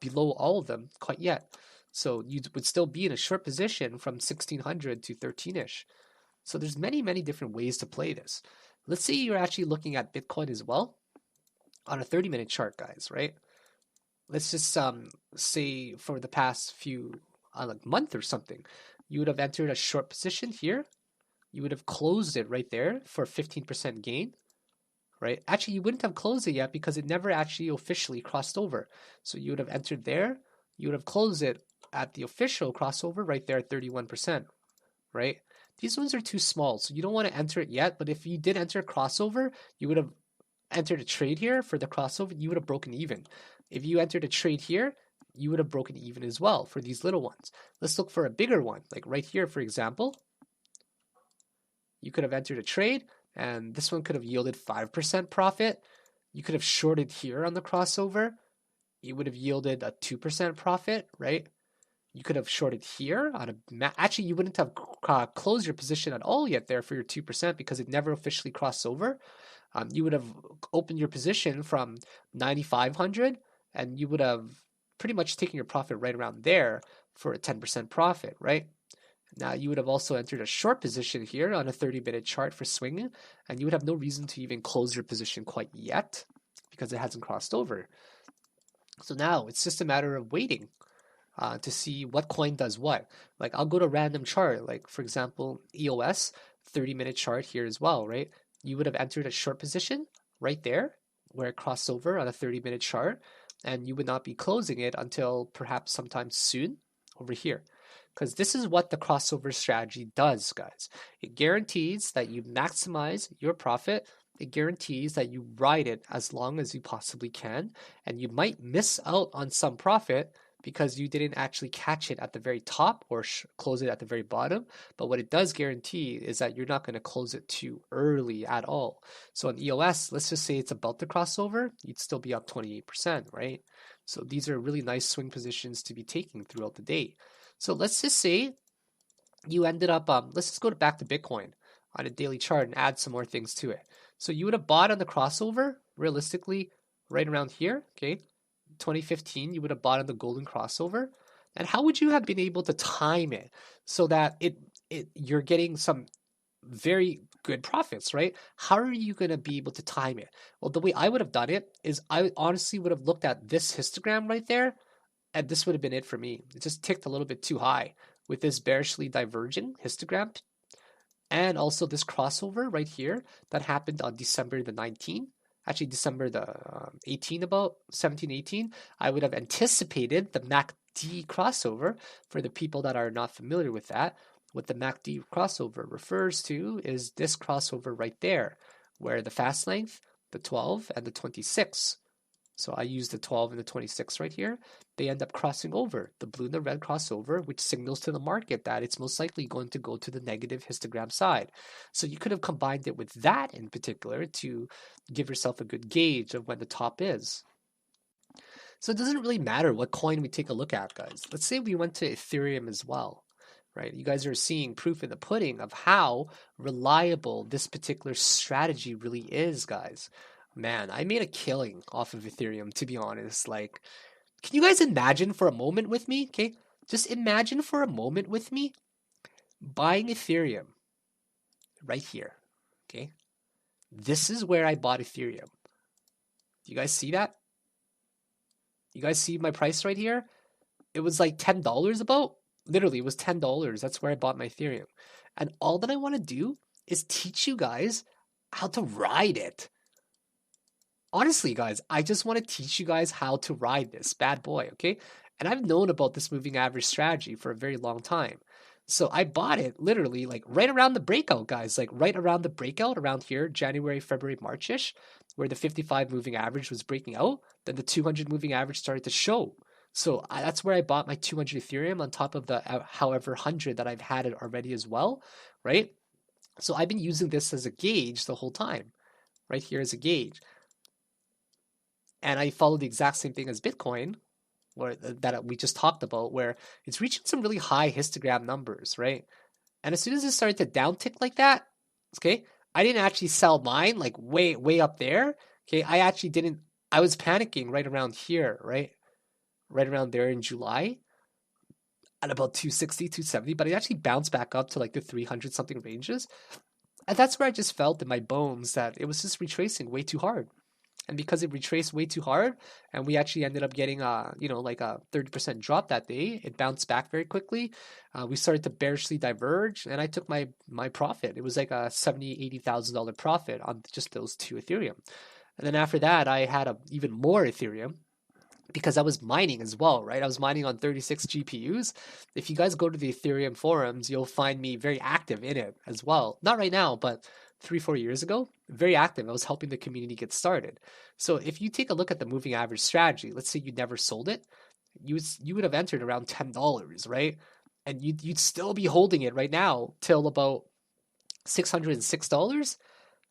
below all of them quite yet. So you would still be in a short position from 1600 to 13-ish. So there's many, many different ways to play this. Let's say you're actually looking at Bitcoin as well on a 30-minute chart, guys, right? Let's just say for the past few like month or something, you would have entered a short position here. You would have closed it right there for 15% gain, right? Actually, you wouldn't have closed it yet because it never actually officially crossed over. So you would have entered there. You would have closed it at the official crossover right there at 31%, right? These ones are too small, so you don't want to enter it yet. But if you did enter a crossover, you would have entered a trade here for the crossover, you would have broken even. If you entered a trade here, you would have broken even as well for these little ones. Let's look for a bigger one, like right here, for example. You could have entered a trade, and this one could have yielded 5% profit. You could have shorted here on the crossover. It would have yielded a 2% profit, right? You could have shorted here on a actually you wouldn't have closed your position at all yet there for your 2% because it never officially crossed over. You would have opened your position from 9,500 and you would have pretty much taken your profit right around there for a 10% profit, right? Now you would have also entered a short position here on a 30-minute chart for swinging, and you would have no reason to even close your position quite yet because it hasn't crossed over. So now it's just a matter of waiting to see what coin does what. Like I'll go to random chart, like for example, EOS 30-minute chart here as well, right? You would have entered a short position right there where it crossed over on a 30-minute chart, and you would not be closing it until perhaps sometime soon over here. Because this is what the crossover strategy does, guys. It guarantees that you maximize your profit. It guarantees that you ride it as long as you possibly can, and you might miss out on some profit because you didn't actually catch it at the very top or close it at the very bottom. But what it does guarantee is that you're not going to close it too early at all. So on EOS, let's just say it's about to crossover, you'd still be up 28%, right? So these are really nice swing positions to be taking throughout the day. So let's just say you ended up, let's just go back to Bitcoin on a daily chart and add some more things to it. So you would have bought on the crossover, realistically, right around here, okay? 2015, you would have bought on the golden crossover. And how would you have been able to time it so that you're getting some very good profits, right? How are you going to be able to time it? Well, the way I would have done it is I honestly would have looked at this histogram right there, and this would have been it for me. It just ticked a little bit too high with this bearishly diverging histogram and also this crossover right here that happened on December the 19th. Actually, December the 18th, about 17, 18, I would have anticipated the MACD crossover. For the people that are not familiar with that, what the MACD crossover refers to is this crossover right there, where the fast length, the 12 and the 26. So I use the 12 and the 26 right here. They end up crossing over, the blue and the red crossover, which signals to the market that it's most likely going to go to the negative histogram side. So you could have combined it with that in particular to give yourself a good gauge of when the top is. So it doesn't really matter what coin we take a look at, guys. Let's say we went to Ethereum as well, right? You guys are seeing proof in the pudding of how reliable this particular strategy really is, guys. Man, I made a killing off of Ethereum, to be honest. Like, can you guys imagine for a moment with me? Okay, just imagine for a moment with me buying Ethereum right here. Okay, this is where I bought Ethereum. Do you guys see that? You guys see my price right here? It was like $10 about. Literally, it was $10. That's where I bought my Ethereum. And all that I want to do is teach you guys how to ride it. Honestly, guys, I just want to teach you guys how to ride this bad boy, okay? And I've known about this moving average strategy for a very long time. So I bought it literally like right around the breakout, guys, like right around the breakout around here, January, February, March-ish, where the 55 moving average was breaking out. Then the 200 moving average started to show. So that's where I bought my 200 Ethereum on top of the however 100 that I've had it already as well, right? So I've been using this as a gauge the whole time, right here as a gauge. And I follow the exact same thing as Bitcoin, or that we just talked about, where it's reaching some really high histogram numbers, right? And as soon as it started to downtick like that, okay, I didn't actually sell mine like way up there. Okay, I actually didn't. I was panicking right around here, right? Right around there in July at about 260, 270, but it actually bounced back up to like the 300 something ranges. And that's where I just felt in my bones that it was just retracing way too hard. And because it retraced way too hard, and we actually ended up getting like a 30% drop that day, it bounced back very quickly. We started to bearishly diverge, and I took my profit. It was like a $80,000 profit on just those two Ethereum. And then after that, I had even more Ethereum because I was mining as well, right? I was mining on 36 GPUs. If you guys go to the Ethereum forums, you'll find me very active in it as well. Not right now, but 3-4 years ago, very active. I was helping the community get started. So if you take a look at the moving average strategy, let's say you never sold it, you would have entered around $10, right? And you'd still be holding it right now till about $606,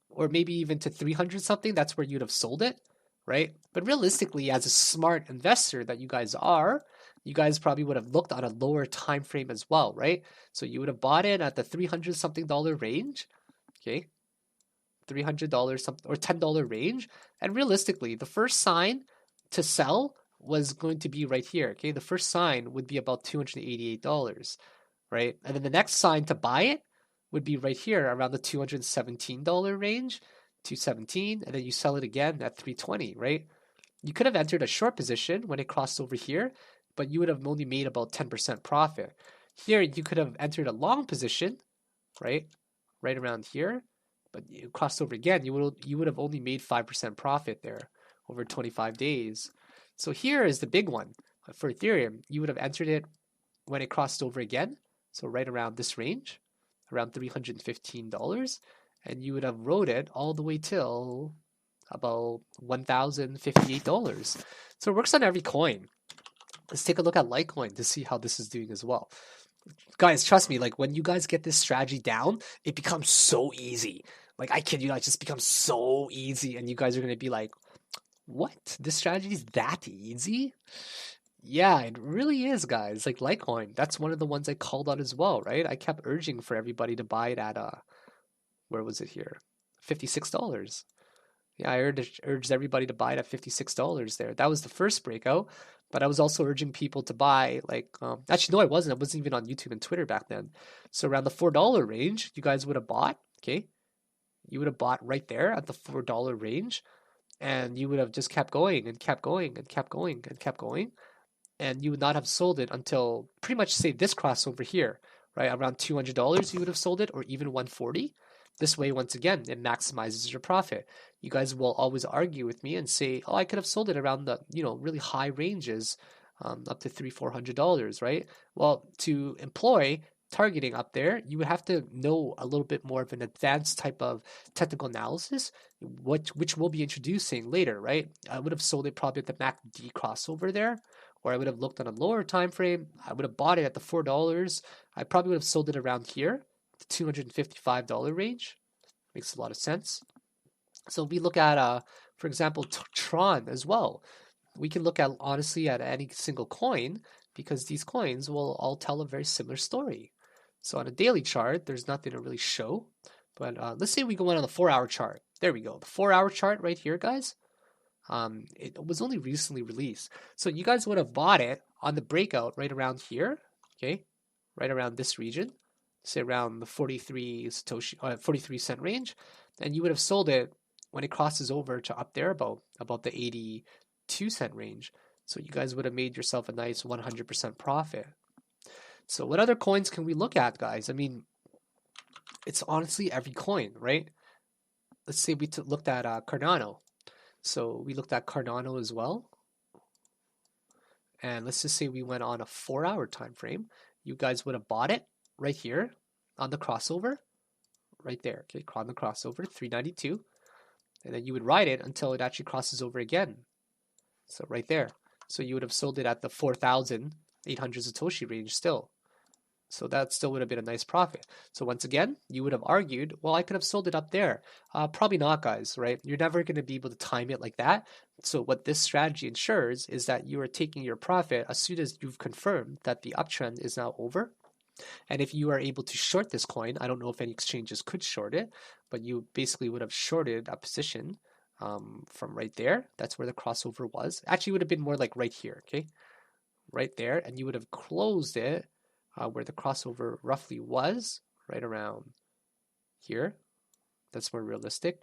or maybe even to 300 something. That's where you'd have sold it, right? But realistically, as a smart investor that you guys are, you guys probably would have looked on a lower time frame as well, right? So you would have bought it at the 300 something dollar range, okay? $300 something or $10 range. And realistically, the first sign to sell was going to be right here, okay? The first sign would be about $288, right? And then the next sign to buy it would be right here around the $217 range, 217, and then you sell it again at 320, right? You could have entered a short position when it crossed over here, but you would have only made about 10% profit. Here, you could have entered a long position, right? Right around here, but you crossed over again, you would have only made 5% profit there over 25 days. So here is the big one for Ethereum. You would have entered it when it crossed over again, so right around this range, around $315, and you would have rode it all the way till about $1,058. So it works on every coin. Let's take a look at Litecoin to see how this is doing as well. Guys, trust me, like when you guys get this strategy down, it becomes so easy. Like I kid you not, it just becomes so easy, and you guys are gonna be like, what? This strategy is that easy? Yeah, it really is, guys. Like Litecoin, that's one of the ones I called out as well, right? I kept urging for everybody to buy it at where was it here? $56. Yeah, I urged everybody to buy it at $56 there. That was the first breakout, but I was also urging people to buy actually no, I wasn't. I wasn't even on YouTube and Twitter back then. So around the $4 range, you guys would have bought, okay? You would have bought right there at the $4 range, and you would have just kept going and kept going and kept going and kept going, and you would not have sold it until pretty much say this crossover here, right? Around $200 you would have sold it, or even 140. This way, once again, it maximizes your profit. You guys will always argue with me and say, oh, I could have sold it around the, really high ranges, up to $300-400, right? Well, to employ targeting up there, you would have to know a little bit more of an advanced type of technical analysis, which we'll be introducing later, right? I would have sold it probably at the MACD crossover there, or I would have looked on a lower time frame. I would have bought it at the $4. I probably would have sold it around here, the $255 range. Makes a lot of sense. So we look at, for example, Tron as well. We can look at honestly at any single coin, because these coins will all tell a very similar story. So on a daily chart, there's nothing to really show. But let's say we go in on the 4-hour chart. There we go. The 4-hour chart right here, guys. It was only recently released. So you guys would have bought it on the breakout right around here. Okay. Right around this region. Say around the 43 cent range. And you would have sold it when it crosses over to up there about the 82-cent range. So you guys would have made yourself a nice 100% profit. So what other coins can we look at, guys? I mean, it's honestly every coin, right? Let's say we looked at Cardano. So we looked at Cardano as well. And let's just say we went on a 4-hour time frame. You guys would have bought it right here on the crossover. Right there, okay, on the crossover, 392. And then you would ride it until it actually crosses over again. So right there. So you would have sold it at the 4,800 Satoshi range still. So that still would have been a nice profit. So once again, you would have argued, well, I could have sold it up there. Probably not, guys, right? You're never going to be able to time it like that. So what this strategy ensures is that you are taking your profit as soon as you've confirmed that the uptrend is now over. And if you are able to short this coin, I don't know if any exchanges could short it, but you basically would have shorted a position from right there. That's where the crossover was. Actually, it would have been more like right here, okay? Right there. And you would have closed it where the crossover roughly was, right around here. That's more realistic.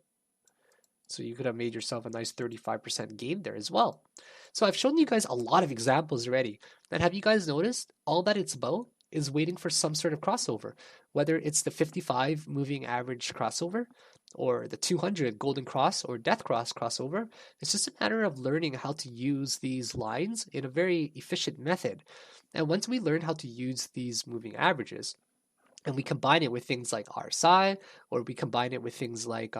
So you could have made yourself a nice 35% gain there as well. So I've shown you guys a lot of examples already. And have you guys noticed all that it's about is waiting for some sort of crossover, whether it's the 55 moving average crossover or the 200 golden cross or death cross crossover. It's just a matter of learning how to use these lines in a very efficient method. And once we learn how to use these moving averages, and we combine it with things like RSI, or we combine it with things like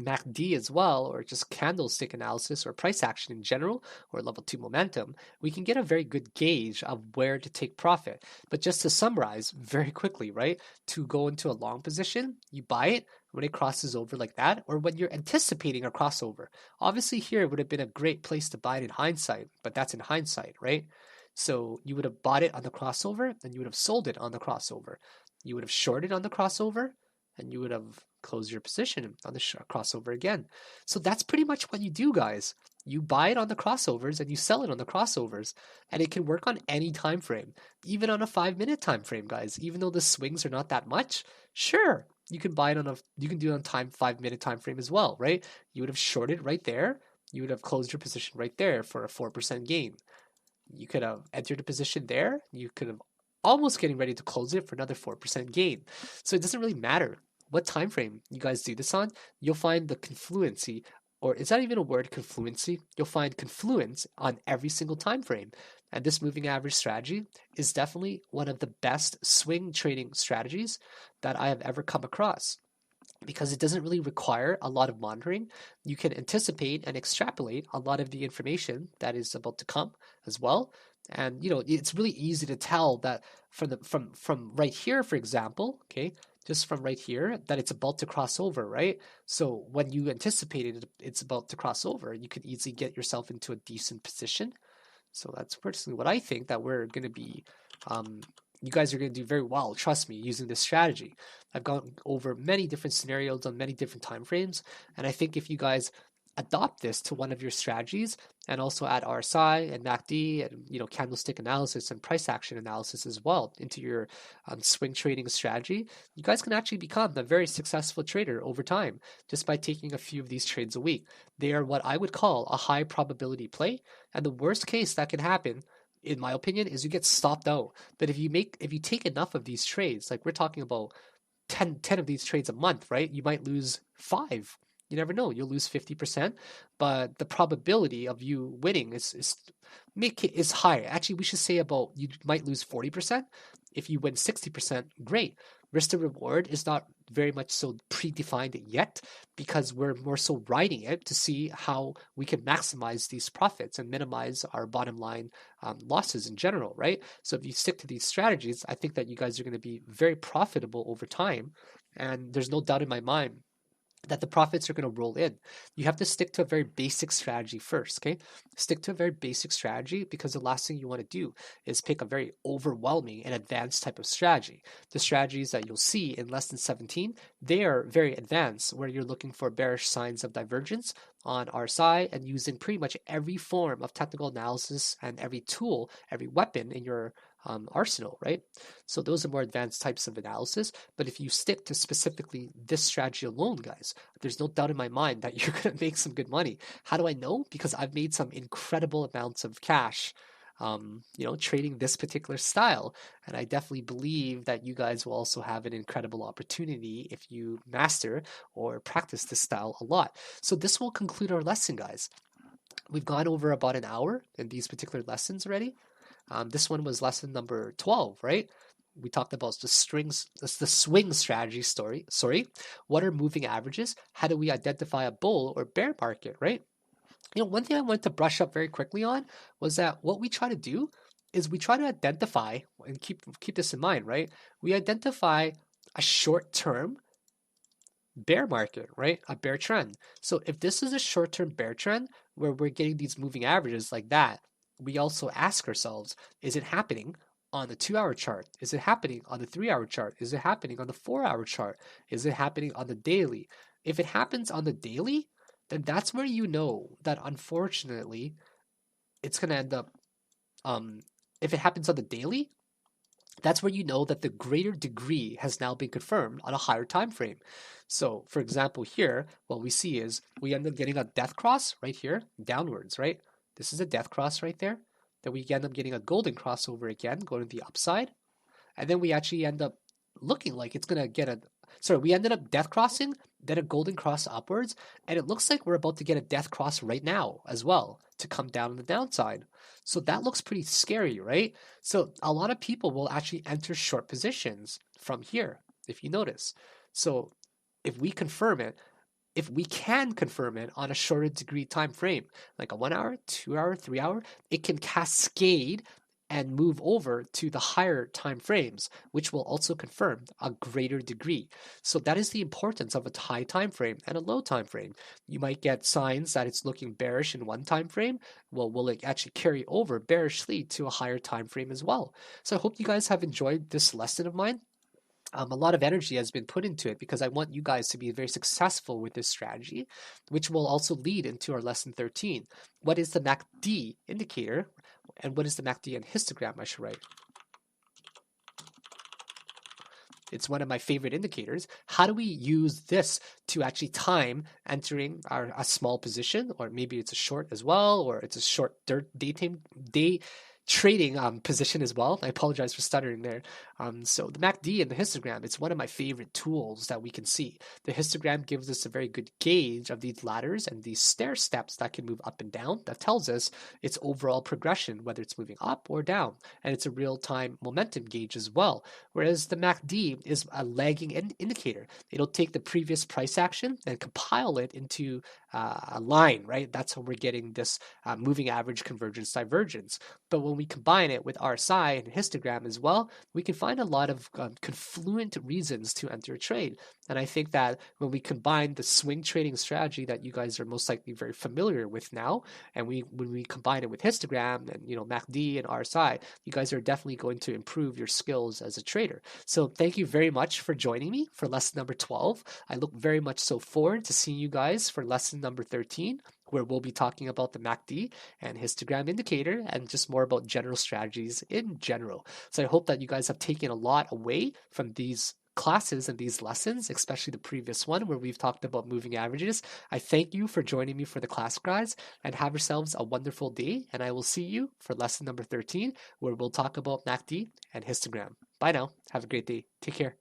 MACD as well, or just candlestick analysis or price action in general, or level 2 momentum, we can get a very good gauge of where to take profit. But just to summarize very quickly, right? To go into a long position, you buy it when it crosses over like that, or when you're anticipating a crossover. Obviously, here it would have been a great place to buy it in hindsight, but that's in hindsight, right? So you would have bought it on the crossover, and you would have sold it on the crossover. You would have shorted on the crossover, and you would have closed your position on the crossover again. So that's pretty much what you do, guys. You buy it on the crossovers and you sell it on the crossovers, and it can work on any time frame, even on a 5-minute time frame, guys. Even though the swings are not that much, sure, you can buy it on you can do it on 5-minute time frame as well, right? You would have shorted right there. You would have closed your position right there for a 4% gain. You could have entered a position there. You could have almost getting ready to close it for another 4% gain. So it doesn't really matter what time frame you guys do this on. You'll find the confluency, or is that even a word, confluency? You'll find confluence on every single time frame. And this moving average strategy is definitely one of the best swing trading strategies that I have ever come across, because it doesn't really require a lot of monitoring. You can anticipate and extrapolate a lot of the information that is about to come as well. And it's really easy to tell that from right here, for example, okay, just from right here, that it's about to cross over, right? So when you anticipated it's about to cross over, you could easily get yourself into a decent position. So that's personally what I think that we're going to be you guys are going to do very well, trust me, using this strategy. I've gone over many different scenarios on many different time frames, and I think if you guys adopt this to one of your strategies and also add RSI and MACD and candlestick analysis and price action analysis as well into your swing trading strategy, you guys can actually become a very successful trader over time just by taking a few of these trades a week. They are what I would call a high probability play, and the worst case that can happen, in my opinion, is you get stopped out. But if you take enough of these trades, like we're talking about 10 of these trades a month, right? You might lose 5. You never know. You'll lose 50%, but the probability of you winning is higher. Actually, we should say about you might lose 40%. If you win 60%, great. Risk to reward is not very much so predefined yet, because we're more so riding it to see how we can maximize these profits and minimize our bottom line losses in general, right? So if you stick to these strategies, I think that you guys are going to be very profitable over time. And there's no doubt in my mind that the profits are going to roll in. You have to stick to a very basic strategy first, okay? Stick to a very basic strategy, because the last thing you want to do is pick a very overwhelming and advanced type of strategy. The strategies that you'll see in lesson 17, they are very advanced, where you're looking for bearish signs of divergence on RSI and using pretty much every form of technical analysis and every tool, every weapon in your arsenal, right? So those are more advanced types of analysis. But if you stick to specifically this strategy alone, guys, there's no doubt in my mind that you're going to make some good money. How do I know? Because I've made some incredible amounts of cash trading this particular style. And I definitely believe that you guys will also have an incredible opportunity if you master or practice this style a lot. So this will conclude our lesson, guys. We've gone over about an hour in these particular lessons already. This one was lesson number 12, right? We talked about the swing strategy story. Sorry. What are moving averages? How do we identify a bull or bear market, right? One thing I wanted to brush up very quickly on was that what we try to do is we try to identify and keep this in mind, right? We identify a short-term bear market, right? A bear trend. So if this is a short-term bear trend where we're getting these moving averages like that, we also ask ourselves, is it happening on the 2 hour chart? Is it happening on the 3 hour chart? Is it happening on the 4 hour chart? Is it happening on the daily? If it happens on the daily, then that's where you know that unfortunately it's going to end up um if it happens on the daily, that's where you know that the greater degree has now been confirmed on a higher time frame. So, for example, here, what we see is we end up getting a death cross right here, downwards, right? This is a death cross right there. Then we end up getting a golden cross over again, going to the upside. And then we actually end up looking like it's going to get a. Sorry, we ended up death crossing, then a golden cross upwards, and it looks like we're about to get a death cross right now as well to come down on the downside. So that looks pretty scary, right? So a lot of people will actually enter short positions from here, if you notice. So if we confirm it, if we can confirm it on a shorter degree time frame, like a 1 hour, 2 hour, 3 hour, it can cascade and move over to the higher time frames, which will also confirm a greater degree. So that is the importance of a high time frame and a low time frame. You might get signs that it's looking bearish in one time frame. Well, will it actually carry over bearishly to a higher time frame as well? So I hope you guys have enjoyed this lesson of mine. A lot of energy has been put into it because I want you guys to be very successful with this strategy, which will also lead into our lesson 13. What is the MACD indicator? And what is the MACD and histogram, I should write? It's one of my favorite indicators. How do we use this to actually time entering a small position, or maybe it's a short as well, or it's a short day trading position as well. I apologize for stuttering there. So the MACD and the histogram, it's one of my favorite tools that we can see. The histogram gives us a very good gauge of these ladders and these stair steps that can move up and down. That tells us its overall progression, whether it's moving up or down. And it's a real-time momentum gauge as well. Whereas the MACD is a lagging indicator. It'll take the previous price action and compile it into a line, right? That's how we're getting this moving average convergence divergence. But when we combine it with RSI and histogram as well, we can find a lot of confluent reasons to enter a trade. And I think that when we combine the swing trading strategy that you guys are most likely very familiar with now, and when we combine it with histogram and MACD and RSI, you guys are definitely going to improve your skills as a trader. So thank you very much for joining me for lesson number 12. I look very much so forward to seeing you guys for lesson number 13, where we'll be talking about the MACD and histogram indicator and just more about general strategies in general. So I hope that you guys have taken a lot away from these classes and these lessons, especially the previous one where we've talked about moving averages. I thank you for joining me for the class, guys, and have yourselves a wonderful day. And I will see you for lesson number 13, where we'll talk about MACD and histogram. Bye now. Have a great day. Take care.